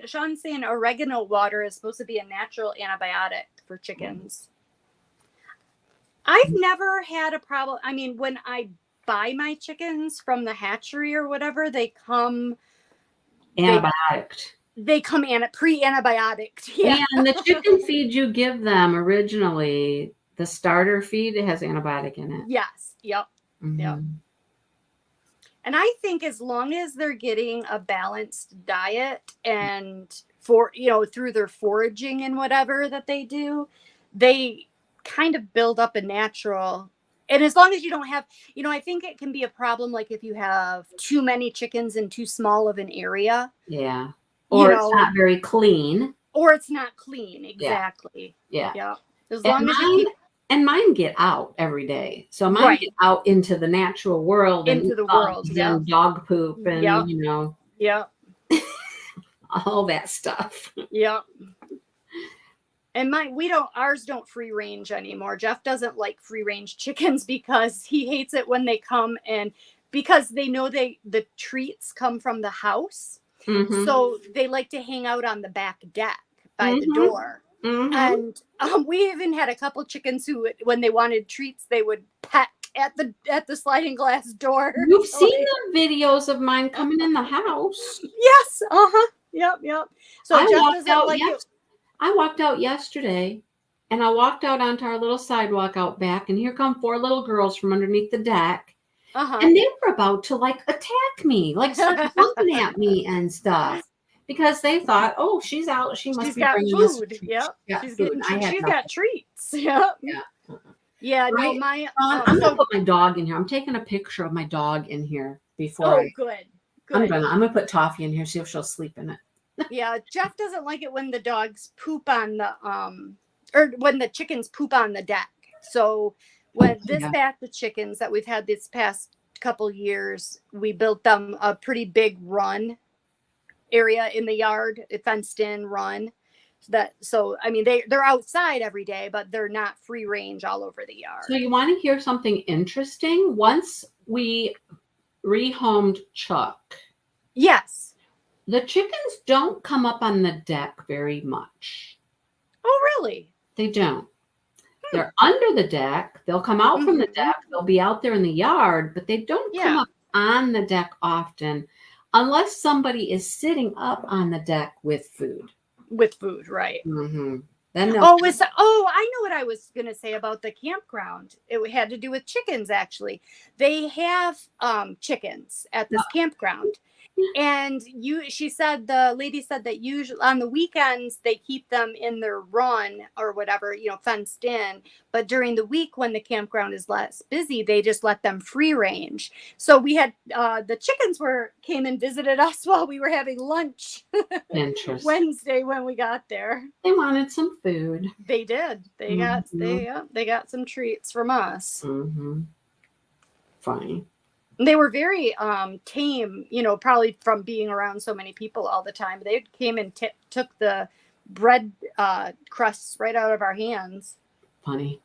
Sean's saying oregano water is supposed to be a natural antibiotic for chickens. I've never had a problem. I mean, when I buy my chickens from the hatchery or whatever, they come antibiotic. They come pre-antibiotic. Yeah. And the chicken feed you give them originally, the starter feed, it has antibiotic in it. Yes. Yep. Mm-hmm. Yep. And I think as long as they're getting a balanced diet and through their foraging and whatever that they do, they kind of build up a natural. And as long as you don't have, I think it can be a problem, like if you have too many chickens in too small of an area. Yeah. Or it's not very clean. Or it's not clean. Exactly. Yeah. Yeah. As long as and mine get out every day. So mine get out into the natural world. Into the world. Yeah. And dog poop and, Yeah. all that stuff. Yeah. And ours don't free range anymore. Jeff doesn't like free range chickens because he hates it when they come and because they know the treats come from the house. Mm-hmm. So they like to hang out on the back deck by the door. Mm-hmm. And we even had a couple chickens who, when they wanted treats, they would peck at the sliding glass door. You've seen the videos of mine coming in the house. Yes. Yep. So Jeff doesn't like it. I walked out yesterday and I walked out onto our little sidewalk out back, and here come 4 little girls from underneath the deck. And they were about to attack me, start jumping at me and stuff, because they thought, oh, she's out. She's got food. Yep. She's got treats. Yep. Yeah. Right? No, I'm going to put my dog in here. I'm taking a picture of my dog in here before. Good. I'm going to put Toffee in here, see if she'll sleep in it. Yeah, Jeff doesn't like it when the dogs poop on the or when the chickens poop on the deck. So when this batch of chickens that we've had this past couple years, we built them a pretty big run area in the yard, a fenced in run. So I mean they're outside every day, but they're not free range all over the yard. So you want to hear something interesting? Once we rehomed Chuck. Yes. The chickens don't come up on the deck very much. Oh, really? They don't. They're under the deck. They'll come out from the Mhm. deck. They'll be out there in the yard, but they don't come Yeah, up on the deck often unless somebody is sitting up on the deck with food. with food, right? Then they'll I know what I was gonna say about the campground. It had to do with chickens, actually. They have chickens at this campground. And she said, the lady said that usually on the weekends they keep them in their run or whatever, fenced in. But during the week when the campground is less busy, they just let them free range. So we had the chickens came and visited us while we were having lunch interest. Wednesday when we got there. They wanted some food. They did. They got some treats from us. Funny. They were very tame, probably from being around so many people all the time. They came and took the bread crusts right out of our hands. Funny.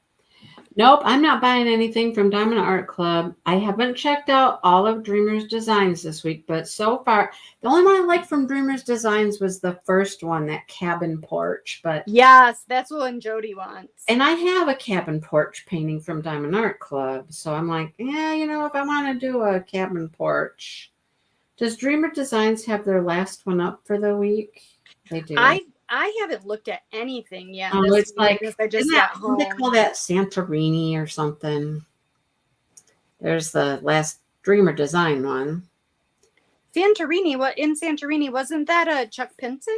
Nope, I'm not buying anything from Diamond Art Club. I haven't checked out all of Dreamer's Designs this week, but so far, the only one I liked from Dreamer's Designs was the first one, that cabin porch. But yes, that's what Jody wants. And I have a cabin porch painting from Diamond Art Club, so I'm like, yeah, if I want to do a cabin porch. Does Dreamer Designs have their last one up for the week? They do. I haven't looked at anything yet. Oh, it's like, I just got home. They call that Santorini or something. There's the last Dreamer Design one. Santorini, Santorini, wasn't that a Chuck Pinson?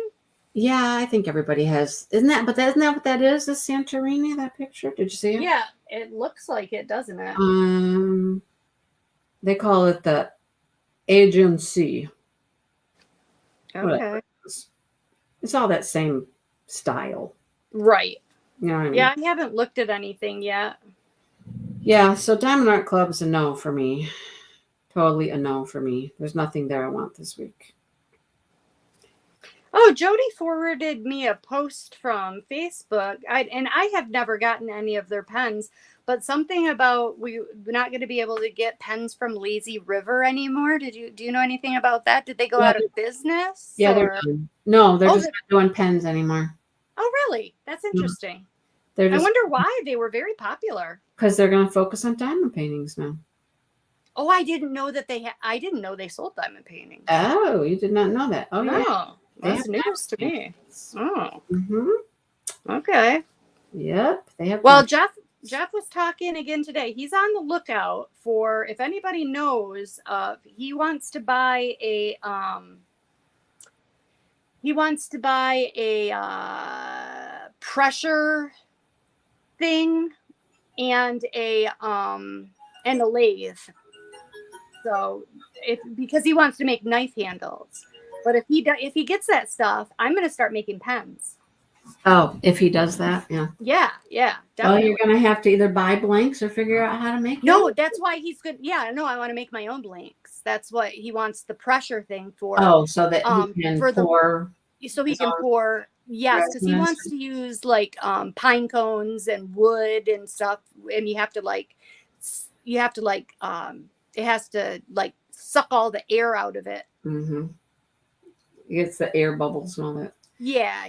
Yeah, I think everybody has. Isn't that what that is Santorini, that picture? Did you see it? Yeah, it looks like it, doesn't it? They call it the Agency. Okay. It's all that same style. Right. You know what I mean? Yeah, I haven't looked at anything yet. Yeah, so Diamond Art Club is a no for me. Totally a no for me. There's nothing there I want this week. Oh, Jody forwarded me a post from Facebook. I have never gotten any of their pens, but something about we're not going to be able to get pens from Lazy River anymore. Do you know anything about that? Did they go out of business? Yeah, they're done. No, they're just not doing pens anymore. Oh, really? That's interesting. I wonder why. They were very popular. Because they're going to focus on diamond paintings now. Oh, I didn't know that I didn't know they sold diamond paintings. Oh, you did not know that? Oh, no. Yeah. That's news to me. Oh. Mm-hmm. Okay. Yep. They have. Well, Jeff was talking again today. He's on the lookout for, if anybody knows, he wants to buy a pressure thing and a lathe. So because he wants to make knife handles. But if he gets that stuff, I'm going to start making pens. Oh, if he does that, yeah. Yeah, definitely. Well, you're going to have to either buy blanks or figure out how to make No, that's why he's good. Yeah, no, I want to make my own blanks. That's what he wants the pressure thing for. Oh, so that he can pour. So he can pour. Yes, because he wants to use like pine cones and wood and stuff, and it has to like suck all the air out of it. Mm-hmm. It's the air bubbles and all that. Yeah.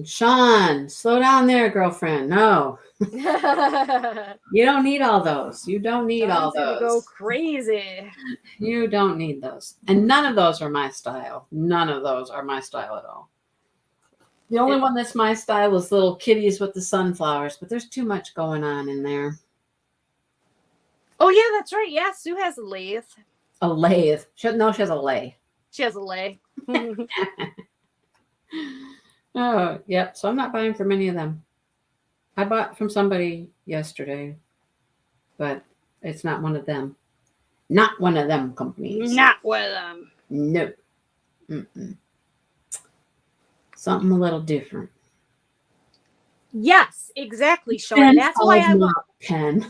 Sean, slow down there, girlfriend. No. You don't need all those. You don't need all those. Go crazy. You don't need those. And none of those are my style. None of those are my style at all. The only one that's my style is little kitties with the sunflowers, but there's too much going on in there. Oh, yeah, that's right. Yeah, Sue has a lathe. A lathe. She has a lay. She has a lay. Oh, yep. So I'm not buying from any of them. I bought from somebody yesterday, but it's not one of them. Not one of them companies. Not one of them. No. Mm-mm. Something a little different. Yes, exactly, Sean. That's why I want pen.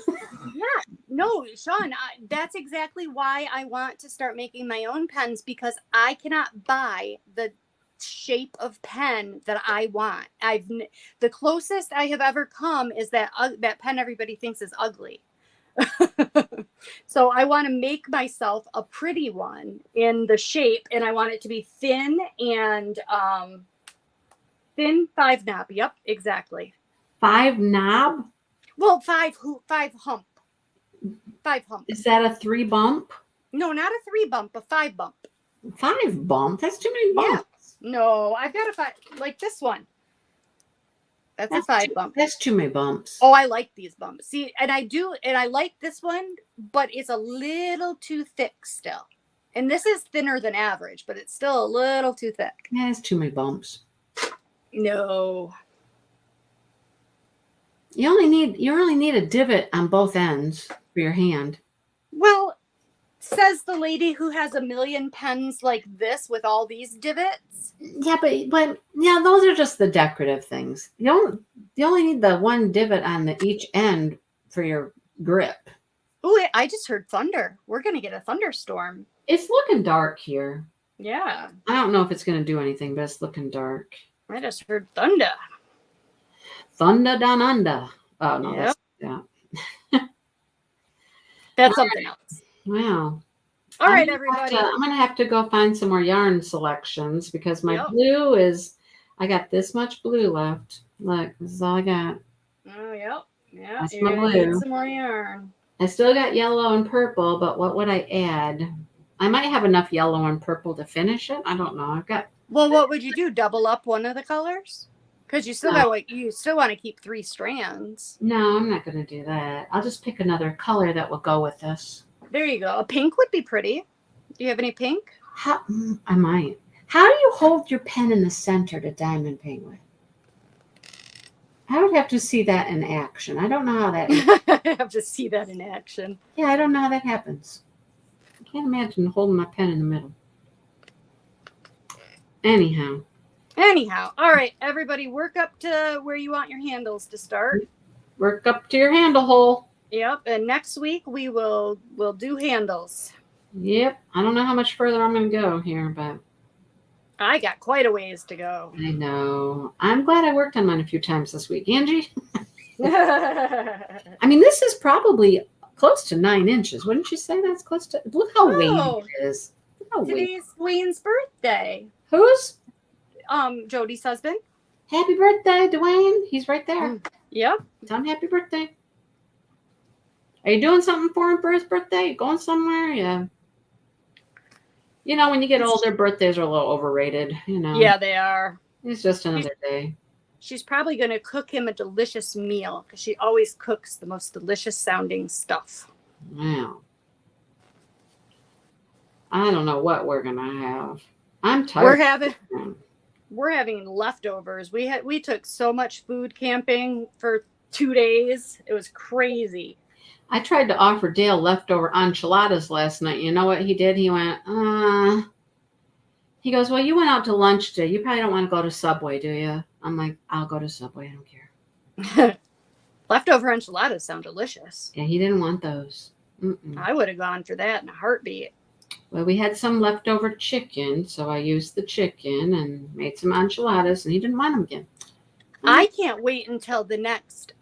Yeah, no, Sean, that's exactly why I want to start making my own pens, because I cannot buy the shape of pen that I want. The closest I have ever come is that pen everybody thinks is ugly. So I want to make myself a pretty one in the shape, and I want it to be thin and thin 5 knob. Yep, exactly. 5 knob? Well, five hump. 5 hump. Is that a 3 bump? No, not a 3 bump, a 5 bump. 5 bump? That's too many bumps. Yeah. No, I've got a 5, like this one. That's a 5 bump. That's too many bumps. Oh, I like these bumps. See, and I like this one, but it's a little too thick still. And this is thinner than average, but it's still a little too thick. Yeah, it's too many bumps. No. You only need a divot on both ends for your hand. Well, says the lady who has a million pens like this with all these divots. Yeah, but yeah, those are just the decorative things. You only need the one divot on each end for your grip. Oh, I just heard thunder. We're gonna get a thunderstorm. It's looking dark here. Yeah. I don't know if it's going to do anything, but it's looking dark. I just heard thunder. Thunder down under. Oh no, Yep. that's That's something else. wow. All right, everybody. I'm gonna have to go find some more yarn selections because my Yep. blue is. I got this much blue left. Look, this is all I got. Oh, yep. Yeah. That's You're my gonna need blue. some more yarn. I still got yellow and purple, but what would I add? I might have enough yellow and purple to finish it. I don't know. I've got. Well, what would you do? Double up one of the colors? Because you still want to keep 3 strands. No, I'm not going to do that. I'll just pick another color that will go with this. There you go. A pink would be pretty. Do you have any pink? I might. How do you hold your pen in the center to diamond paint with? I would have to see that in action. I don't know how that. I have to see that in action. Yeah, I don't know how that happens. I can't imagine holding my pen in the middle. Anyhow, all right, everybody, work up to where you want your handles to start. work up to your handle hole. Yep, and next week we'll do handles. Yep. I don't know how much further I'm going to go here, but I got quite a ways to go. I know. I'm glad I worked on mine a few times this week. Angie? I mean, this is probably close to 9 inches. Wouldn't you say that's close to? Look how wavy it is. Look how wavy. Today's Dwayne's birthday. Who's? Jody's husband. Happy birthday, Dwayne. He's right there. Yep. Tell him happy birthday. Are you doing something for him for his birthday? Going somewhere? Yeah. You know, when you get older, birthdays are a little overrated, you know. Yeah, they are. It's just another day. She's probably going to cook him a delicious meal because she always cooks the most delicious sounding stuff. Wow. I don't know what we're going to have. I'm tired. We're having leftovers. We took so much food camping for 2 days. It was crazy. I tried to offer Dale leftover enchiladas last night. You know what he did? He went, he goes, well, you went out to lunch today. You probably don't want to go to Subway, do you? I'm like, I'll go to Subway. I don't care. Leftover enchiladas sound delicious. Yeah, he didn't want those. I would have gone for that in a heartbeat. Well, we had some leftover chicken, so I used the chicken and made some enchiladas, and he didn't want them again. I can't wait until the next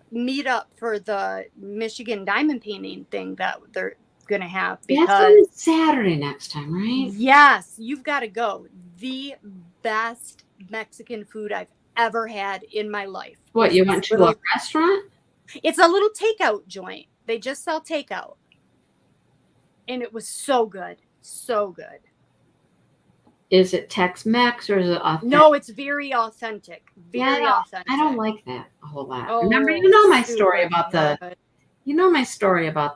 meet up for the Michigan diamond painting thing that they're going to have. That's on Saturday next time, right? Yes, you've got to go. The best Mexican food I've ever had in my life. What, you went to a restaurant? It's a little takeout joint. They just sell takeout. And it was so good. So good. Is it Tex-Mex or is it authentic? No, it's very authentic. Very authentic. I don't like that a whole lot. Oh, remember, you know my story about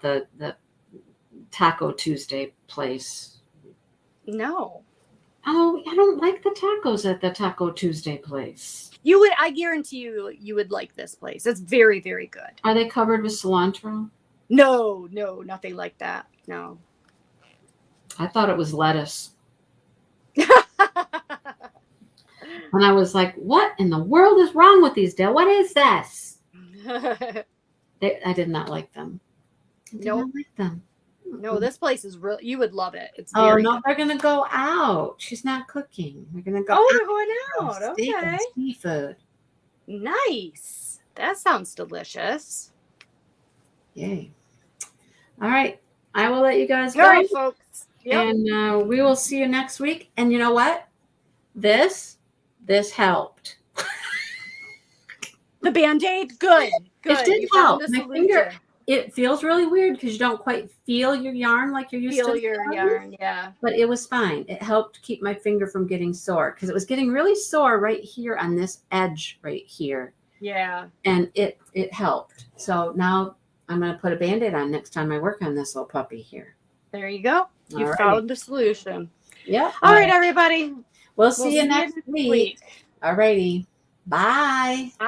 the Taco Tuesday place. No. Oh, I don't like the tacos at the Taco Tuesday place. I guarantee you would like this place. It's very, very good. Are they covered with cilantro? No, nothing like that. No. I thought it was lettuce. And I was like, what in the world is wrong with these, Dale? What is this? I did not like them. Not like them. No, this place is real. You would love it. It's very good. They're gonna go out. She's not cooking. We're gonna go. Oh, they're going out. Steak okay. And seafood. Nice. That sounds delicious. Yay. All right. I will let you guys go. All right, folks. Yep. And we will see you next week. And you know what? This helped. The Band-Aid? Good. It did You help. found the My solution. finger, it feels really weird because you don't quite feel your yarn like you're used Feel to your feeling. yarn, yeah. But it was fine. It helped keep my finger from getting sore because it was getting really sore right here on this edge right here. Yeah. And it helped. So now I'm going to put a Band-Aid on next time I work on this little puppy here. There you go. You Alrighty. found the solution. Yep. All right, everybody. We'll see you next week. week. Alrighty. Bye. Bye.